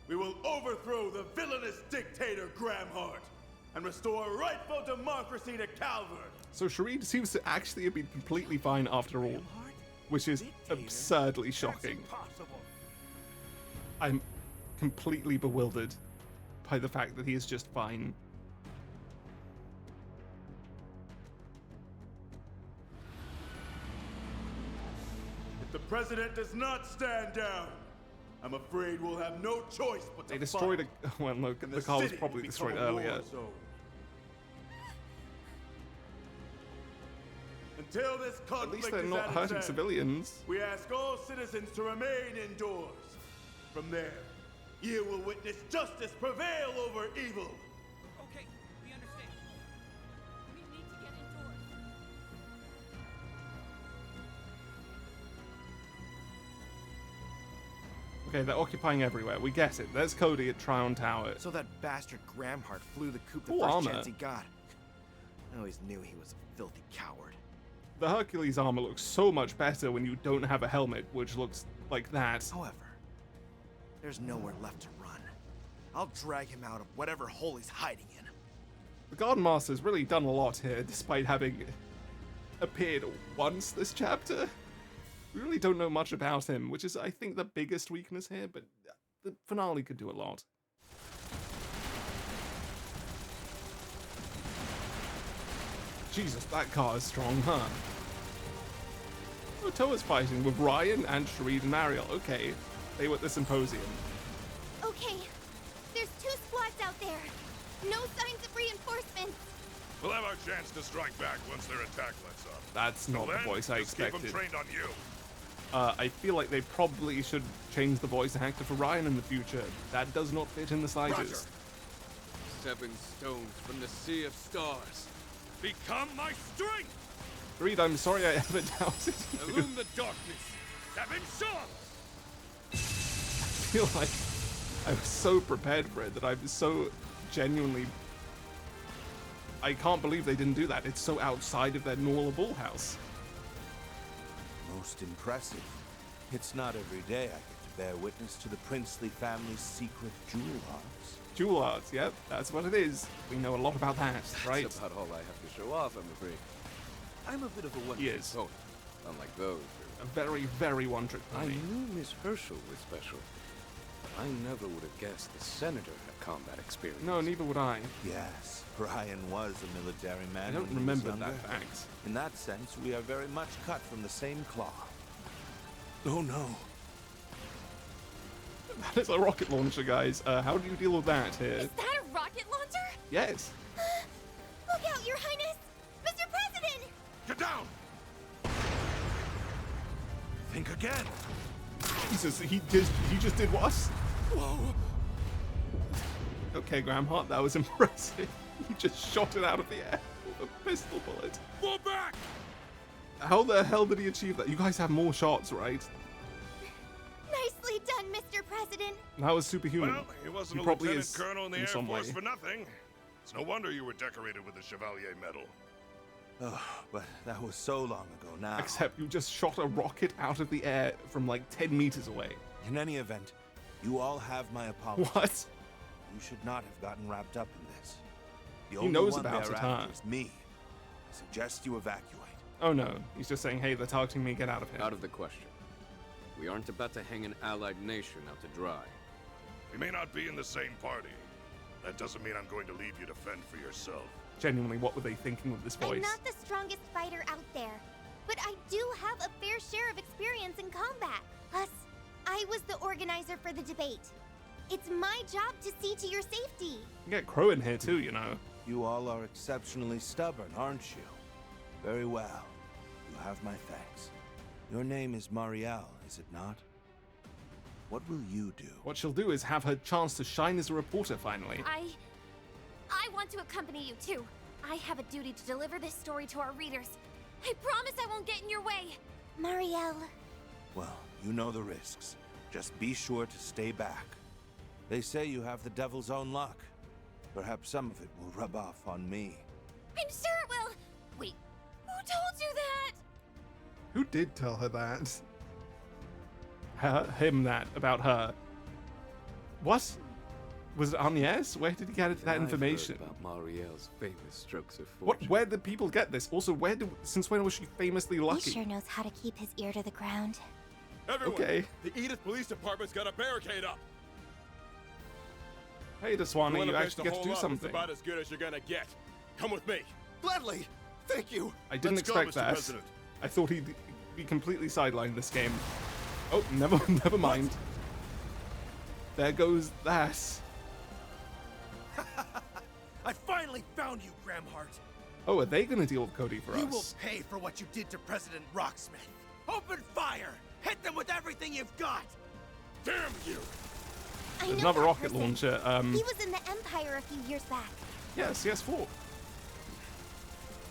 we will overthrow the villainous dictator Gramhart, and restore rightful democracy to Calvert. So Sharid seems to actually have been completely fine after all, which is absurdly shocking. I'm completely bewildered by the fact that he is just fine. If the president does not stand down, I'm afraid we'll have no choice but to They destroyed fight. a... Well, look, the car was probably destroyed earlier. Until this conflict At least they're is not at its hurting end, civilians. we ask all citizens to remain indoors. From there, you will witness justice prevail over evil. Okay, we understand. We need to get indoors. Okay, they're occupying everywhere. We get it. There's Cody at Tryon Tower. So that bastard Gramhart flew the coop the Full first armor. chance he got. I always knew he was a filthy coward. The Hercules armor looks so much better when you don't have a helmet, which looks like that. However, there's nowhere left to run. I'll drag him out of whatever hole he's hiding in. The Garden Master's really done a lot here, despite having appeared once this chapter. We really don't know much about him, which is, I think, the biggest weakness here, but the finale could do a lot. Jesus, that car is strong, huh? Oh, Toa's fighting with Ryan and Sharid and Mariel. Okay, they were at the symposium. Okay, there's 2 squads out there. No signs of reinforcements. We'll have our chance to strike back once their attack lets up. That's not the voice I just keep expected. them trained on you. I feel like they probably should change the voice actor for Ryan in the future. That does not fit in the slightest. 7 stones from the sea of stars. Become my strength! Reed, I'm sorry I ever doubted you. Illume the darkness. 7 swords! I feel like I was so prepared for it that I'm so genuinely... I can't believe they didn't do that. It's so outside of their normal bullhouse. Most impressive. It's not every day I get to bear witness to the princely family's secret jewel arts. Jewel arts, yep, that's what it is. We know a lot about that, right? That's about all I have to show off, I'm afraid. I'm a bit of a one-trick pony, unlike those. A very, very one-trick I pony. knew Miss Herschel was special. I never would have guessed the senator had combat experience. No, neither would I. Yes, Brian was a military man. I don't when he was remember younger. that fact. In that sense, we are very much cut from the same cloth. Oh no. That is a rocket launcher, guys. How do you deal with that here? Is that a rocket launcher? Yes. Look out, Your Highness! Mr. President! Get down! Think again. Jesus, he just did what? Whoa. Okay, Gramhart, that was impressive. He just shot it out of the air with a pistol bullet. Fall back! How the hell did he achieve that? You guys have more shots, right? Nicely done, Mr. President. That was superhuman. Well, he wasn't a probably lieutenant is colonel in the Air some Force way. for nothing. It's no wonder you were decorated with the Chevalier Medal. Oh, but that was so long ago now. Except you just shot a rocket out of the air from like 10 meters away. In any event, you all have my apologies. What? You should not have gotten wrapped up in this. The He only knows one about they're it, huh? after is me. I suggest you evacuate. Oh no, he's just saying, hey, they're targeting me, get out of here. Out of the question. We aren't about to hang an allied nation out to dry. We may not be in the same party, That doesn't mean I'm going to leave you to fend for yourself. Genuinely, what were they thinking with this voice? I'm not the strongest fighter out there, but I do have a fair share of experience in combat. Plus, I was the organizer for the debate. It's my job to see to your safety. You get Crow in here too, you know. You all are exceptionally stubborn, aren't you? Very well. You have my thanks. Your name is Marielle, is it not? What will you do? What she'll do is have her chance to shine as a reporter finally. I want to accompany you too. I have a duty to deliver this story to our readers. I promise I won't get in your way. Marielle. Well, you know the risks. Just be sure to stay back. They say you have the devil's own luck. Perhaps some of it will rub off on me. I'm sure it will. Wait, who told you that? Who did tell her that? Him that, about her. What? Was it Agnes? Where did he get that information? I've heard about Marielle's famous strokes of What? fortune. Where did people get this? Also, since when was she famously lucky? He sure knows how to keep his ear to the ground. Everyone, Okay. the Edith Police Department's got a barricade up. Hey, Deswana, you wanna actually get to do something. It's about as good as you're gonna get. Come with me. Gladly. Thank you. I didn't Let's go, expect Mr. that. President. I thought he'd be completely sidelined this game. Oh, never mind. There goes that. I finally found you, Gramhart. Oh, are they gonna deal with Cody for You us? will pay for what you did to President Rocksmith. Open fire! Hit them with everything you've got! Damn you! There's another rocket launcher. He was in the Empire a few years back. Yeah, CS4.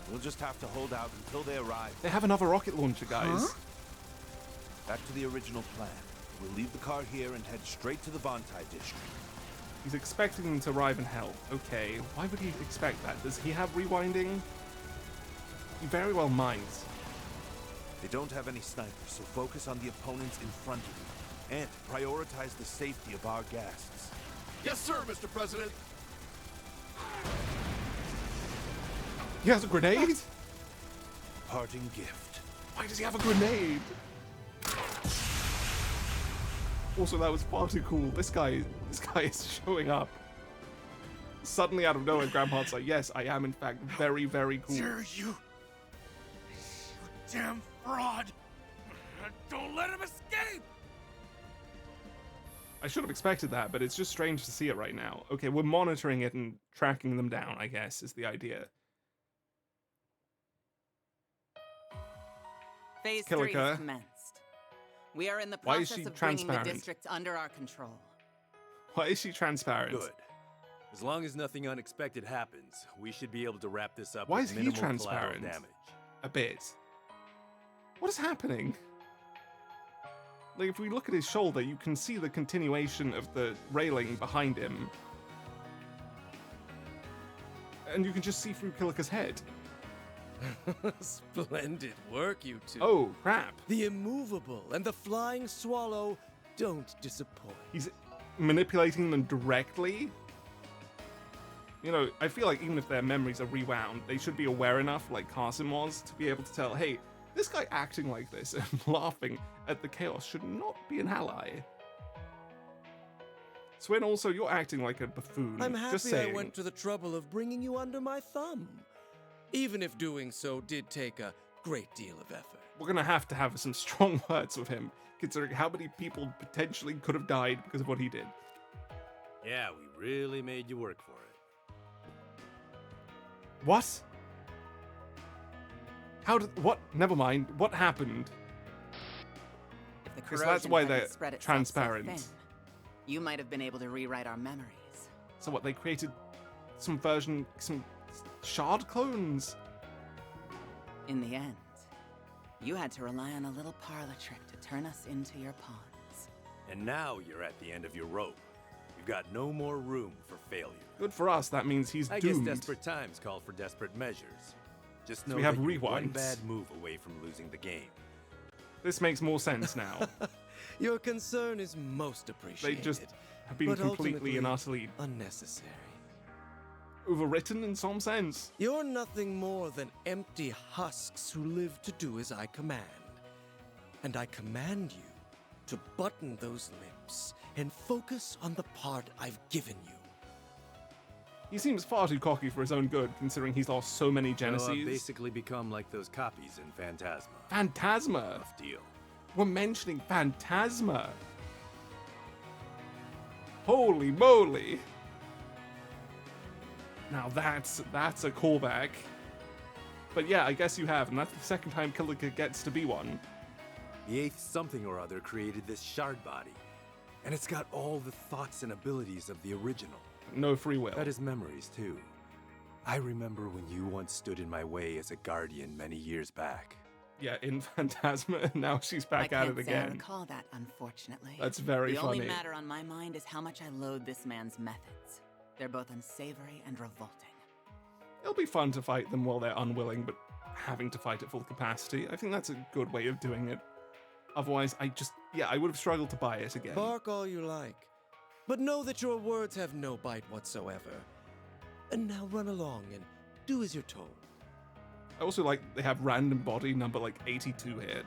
We'll just have to hold out until they arrive. They have another rocket launcher, guys. Huh? Back to the original plan. We'll leave the car here and head straight to the Vontai district. He's expecting them to arrive in hell. Okay, why would he expect that? Does he have rewinding? He very well might. They don't have any snipers, so focus on the opponents in front of you. And prioritize the safety of our guests. Yes, sir, Mr. President. He has a grenade? Parting gift. Why does he have a grenade? Also, that was far too cool. This guy is showing up. Suddenly out of nowhere, Gramhart's like, yes, I am in fact very, very cool. Dare you! You damn fraud! Don't let him escape! I should have expected that, but it's just strange to see it right now. Okay, we're monitoring it and tracking them down, I guess, is the idea. Phase 3 Kilika. has commenced. We are in the Why is process she of bringing the transparent? district under our control. Why is she transparent? Good. As long as nothing unexpected happens, we should be able to wrap this up Why with is he minimal collateral transparent? damage. A bit. What is happening? Like, if we look at his shoulder, you can see the continuation of the railing behind him. And you can just see through Kilika's head. Splendid work, you two. Oh, crap. The immovable and the flying swallow don't disappoint. He's manipulating them directly? You know, I feel like even if their memories are rewound, they should be aware enough, like Carson was, to be able to tell, hey, this guy acting like this and laughing at the chaos should not be an ally. Swin, also, you're acting like a buffoon. I'm happy Just saying. I went to the trouble of bringing you under my thumb. Even if doing so did take a great deal of effort. We're gonna have to have some strong words with him, considering how many people potentially could have died because of what he did. Yeah, we really made you work for it. What? How did... What? Never mind. What happened? If the Because corrosion that's why hadn't they're spread itself transparent. So thin, you might have been able to rewrite our memories. So what, they created some version... some shard clones? In the end, you had to rely on a little parlor trick to turn us into your pawns. And now you're at the end of your rope. You've got no more room for failure. Good for us, that means he's I doomed. guess desperate times call for desperate measures. Just So know we have that you're one rewinds. bad move away from losing the game. This makes more sense now. Your concern is most appreciated. They just have been but completely and ultimately utterly unnecessary. overwritten in some sense. You're nothing more than empty husks who live to do as I command. And I command you to button those lips and focus on the part I've given you. He seems far too cocky for his own good, considering he's lost so many Genesis. I've basically become like those copies in Phantasma. Phantasma! Tough deal. We're mentioning Phantasma! Holy moly! Now that's a callback. But yeah, I guess you have, and that's the second time Killica gets to be one. The 8th something or other created this shard body, and it's got all the thoughts and abilities of the original. No free will. That is memories, too. I remember when you once stood in my way as a guardian many years back. Yeah, in Phantasma, and now she's back at it I again. can't recall that, unfortunately. That's very the funny. The only matter on my mind is how much I loathe this man's methods. They're both unsavory and revolting. It'll be fun to fight them while they're unwilling, but having to fight at full capacity. I think that's a good way of doing it. Otherwise, I would have struggled to buy it again. Bark all you like, but know that your words have no bite whatsoever. And now run along and do as you're told. I also like they have random body number like 82 here,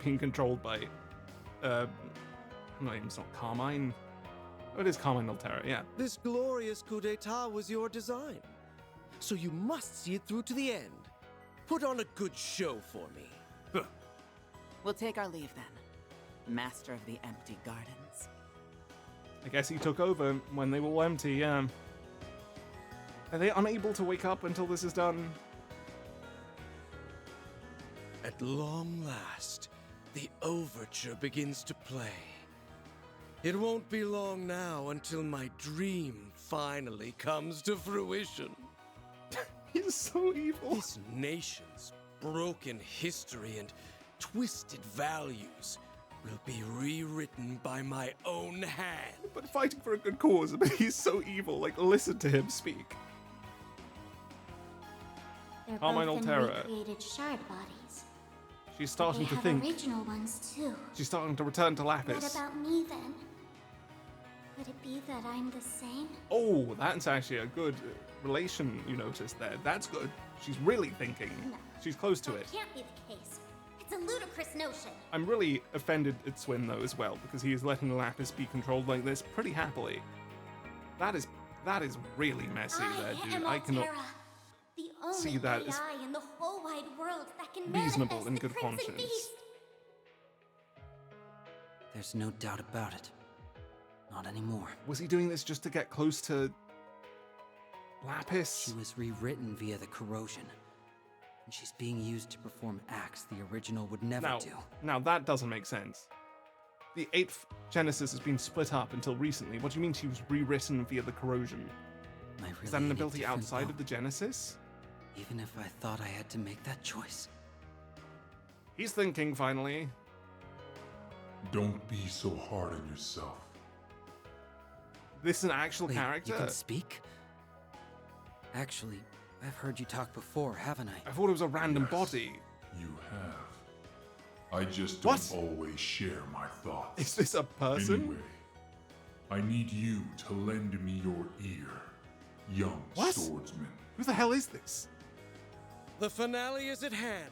being controlled by, it's not Carmine. Oh, it is Carmine Altera, yeah. This glorious coup d'etat was your design, so you must see it through to the end. Put on a good show for me. We'll take our leave then, Master of the Empty Gardens. I guess he took over when they were all empty, yeah. Are they unable to wake up until this is done? At long last, the overture begins to play. It won't be long now until my dream finally comes to fruition. He's so evil. This nation's broken history and twisted values will be rewritten by my own hand. But fighting for a good cause, but he's so evil. Like, listen to him speak. They're Carmine both Altera. recreated shard bodies. She's starting They to have think. original ones too. She's starting to return to Lapis. What about me then? Could it be that I'm the same? Oh, that's actually a good relation you noticed there. That's good. She's really thinking. No, She's close to that it. can't be the case. It's a ludicrous notion. I'm really offended at Swin though as well, because he is letting Lapis be controlled like this pretty happily. That is really messy there, dude. am I cannot Altera, the only see that as AI in the whole wide world that can reasonable manifest in the good Crimson conscience. Beast. There's no doubt about it. Not anymore. Was he doing this just to get close to Lapis? She was rewritten via the corrosion. And she's being used to perform acts the original would never do. Now that doesn't make sense. The 8th Genesis has been split up until recently. What do you mean she was rewritten via the corrosion? Is that an ability outside of the Genesis? Even if I thought I had to make that choice. He's thinking, finally. Don't be so hard on yourself. This is an actual character? You can speak? Actually, I've heard you talk before, haven't I? I thought it was a random body. You have. I just don't always share my thoughts. Is this a person? Anyway, I need you to lend me your ear, young swordsman. Who the hell is this? The finale is at hand.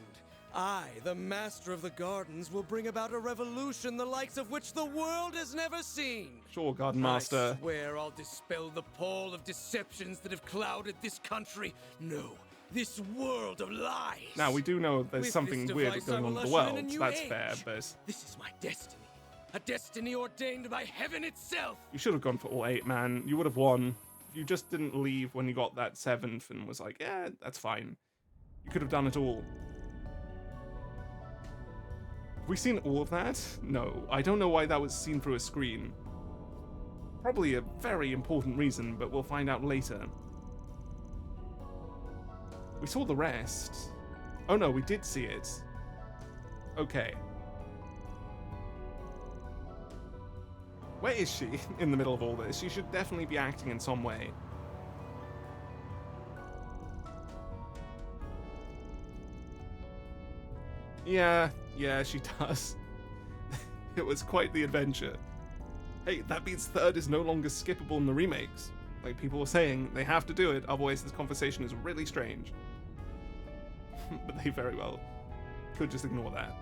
I, the Master of the Gardens, will bring about a revolution the likes of which the world has never seen. Sure, Garden Master. I swear I'll dispel the pall of deceptions that have clouded this country. No, this world of lies. Now, we do know there's With something this weird device, going I on will in the usher in world, a so new that's age. fair, but This is my destiny. A destiny ordained by heaven itself. you should have gone for all 8, man. You would have won. You just didn't leave when you got that 7th and was like, yeah, that's fine. You could have done it all. Have we seen all of that? No. I don't know why that was seen through a screen. Probably a very important reason, but we'll find out later. We saw the rest. Oh no, we did see it. Okay. Where is she in the middle of all this? She should definitely be acting in some way. Yeah, she does. It was quite the adventure. Hey, that means 3rd is no longer skippable in the remakes. Like people were saying, they have to do it, otherwise this conversation is really strange. But they very well could just ignore that.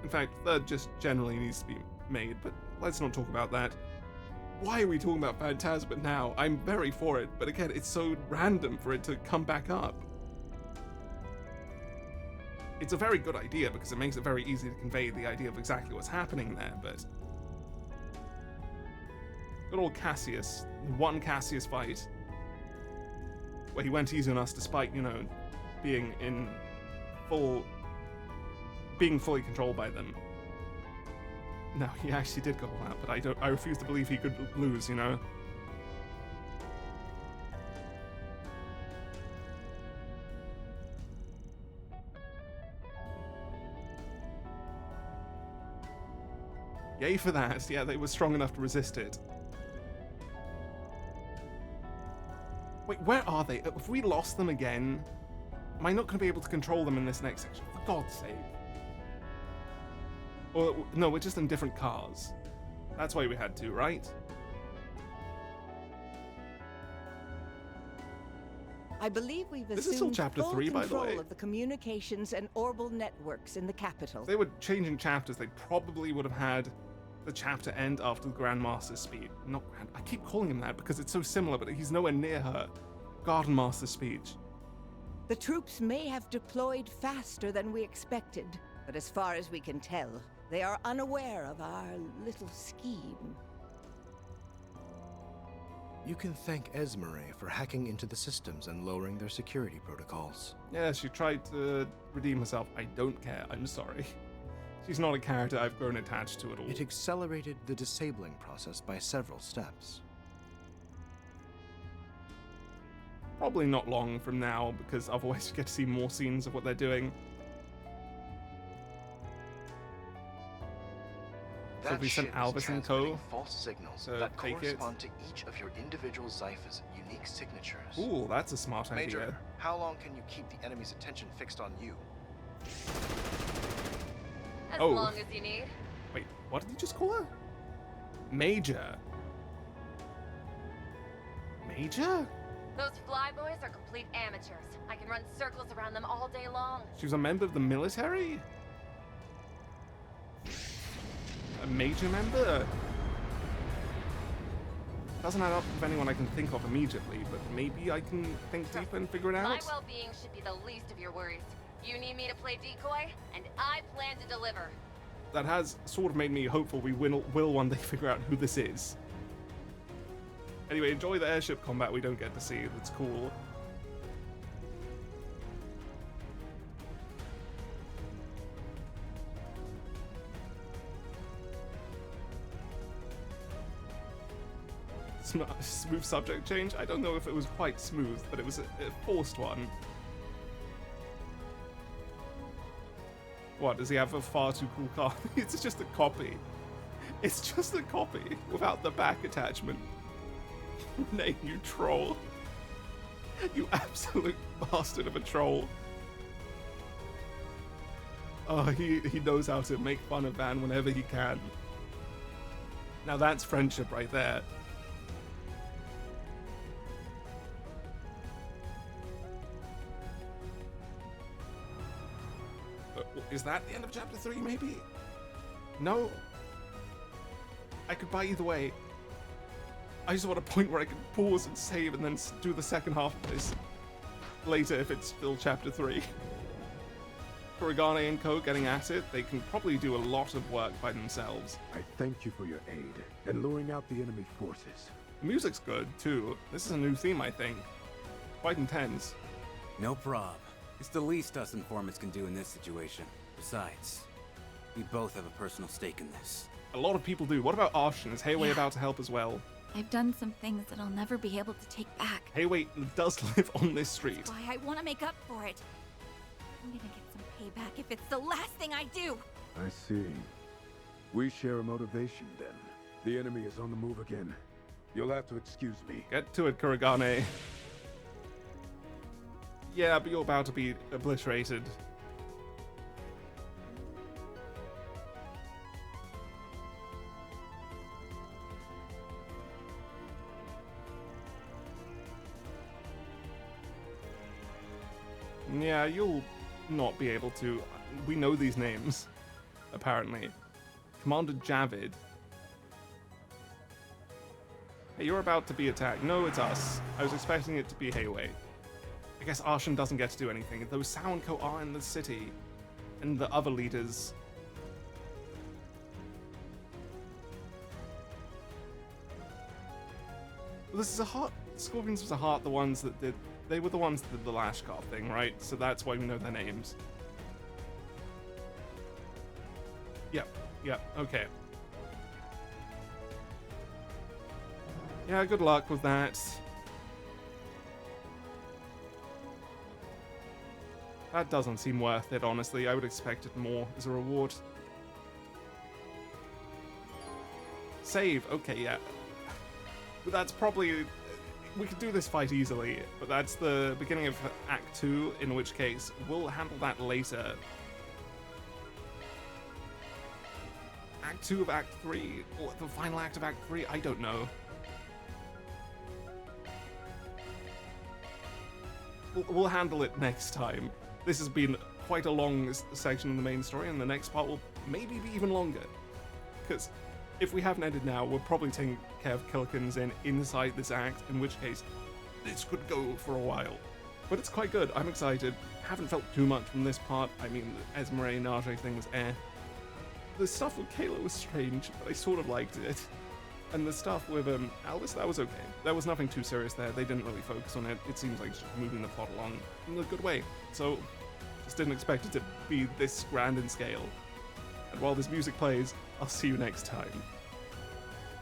In fact, 3rd just generally needs to be made, but let's not talk about that. why are we talking about Phantasma now? I'm very for it, but again, it's so random for it to come back up. It's a very good idea because it makes it very easy to convey the idea of exactly what's happening there, but... Good old Cassius, one Cassius fight, where he went easy on us despite, you know, being fully controlled by them. No, he actually did go all out, but I refuse to believe he could lose, you know? Yay for that. Yeah, they were strong enough to resist it. Wait, where are they? If we lost them again, am I not going to be able to control them in this next section? For God's sake. Or, no, we're just in different cars. That's why we had to, right? I believe we've This is assumed still chapter full 3, by the control way. of the communications and orbital networks in the capital. If they were changing chapters, they probably would have had the chapter end after the Grand Master's speech. Not Grand... I keep calling him that because it's so similar, but he's nowhere near her. Garden Master's speech. The troops may have deployed faster than we expected, but as far as we can tell, they are unaware of our little scheme. You can thank Esmeralda for hacking into the systems and lowering their security protocols. Yeah, she tried to redeem herself. I don't care. I'm sorry. She's not a character I've grown attached to at all. It accelerated the disabling process by several steps. Probably not long from now, because otherwise you get to see more scenes of what they're doing. So if we sent Alvis and Co. false signals to that take it. correspond to each of your individual Zypha's unique signatures. Ooh, that's a smart Major, idea. how long can you keep the enemy's attention fixed on you? As Oh. long as you need. Wait, what did you just call her? Major. Major? Those flyboys are complete amateurs. I can run circles around them all day long. She was a member of the military? A major member? Doesn't add up with anyone I can think of immediately, but maybe I can think deeper and figure it My out. well-being should be the least of your worries. You need me to play decoy, and I plan to deliver. That has sort of made me hopeful we will one day figure out who this is. Anyway, enjoy the airship combat we don't get to see. That's cool. Smooth subject change? I don't know if it was quite smooth, but it was a forced one. What, does he have a far too cool car? It's just a copy. It's just a copy without the back attachment. Nay, you troll. You absolute bastard of a troll. Oh, he knows how to make fun of Van whenever he can. Now that's friendship right there. Is that the end of chapter 3, maybe? No? I could buy either way. I just want a point where I can pause and save and then do the second half of this later if it's still chapter 3. Kurigane and Co. getting at it, they can probably do a lot of work by themselves. I thank you for your aid in luring out the enemy forces. The music's good, too. This is a new theme, I think. Quite intense. No prob. It's the least us informants can do in this situation. Besides, we both have a personal stake in this. A lot of people do. What about Arshin? Is Hayway about to help as well? I've done some things that I'll never be able to take back. Hayway does live on this street. That's why I want to make up for it. I'm gonna get some payback if it's the last thing I do. I see. We share a motivation then. The enemy is on the move again. You'll have to excuse me. Get to it, Kurigane. Yeah, but you're about to be obliterated. Yeah, you'll not be able to. We know these names, apparently. Commander Javid. Hey, you're about to be attacked. No, it's us. I was expecting it to be Hayway. I guess Arshan doesn't get to do anything, though Soundco are in the city. And the other leaders. Well, this is a heart. Scorpions was a heart, the ones that did. They were the ones that did the Lashkar thing, right? So that's why we know their names. Yep, okay. Yeah, good luck with that. That doesn't seem worth it, honestly. I would expect it more as a reward. Save, okay, yeah. But that's probably... We could do this fight easily, but that's the beginning of Act 2, in which case we'll handle that later. Act 2 of Act 3, or the final act of Act 3, I don't know. We'll handle it next time. This has been quite a long section of the main story, and the next part will maybe be even longer. Because if we haven't ended now, we're probably taking care of Killikins inside this act, in which case this could go for a while. But it's quite good. I'm excited. Haven't felt too much from this part. I mean, the Esmeralda Najee thing was eh. The stuff with Kayla was strange, but I sort of liked it. And the stuff with Albus, that was okay. There was nothing too serious there. They didn't really focus on it. It seems like just moving the plot along in a good way. So, just didn't expect it to be this grand in scale. And while this music plays, I'll see you next time.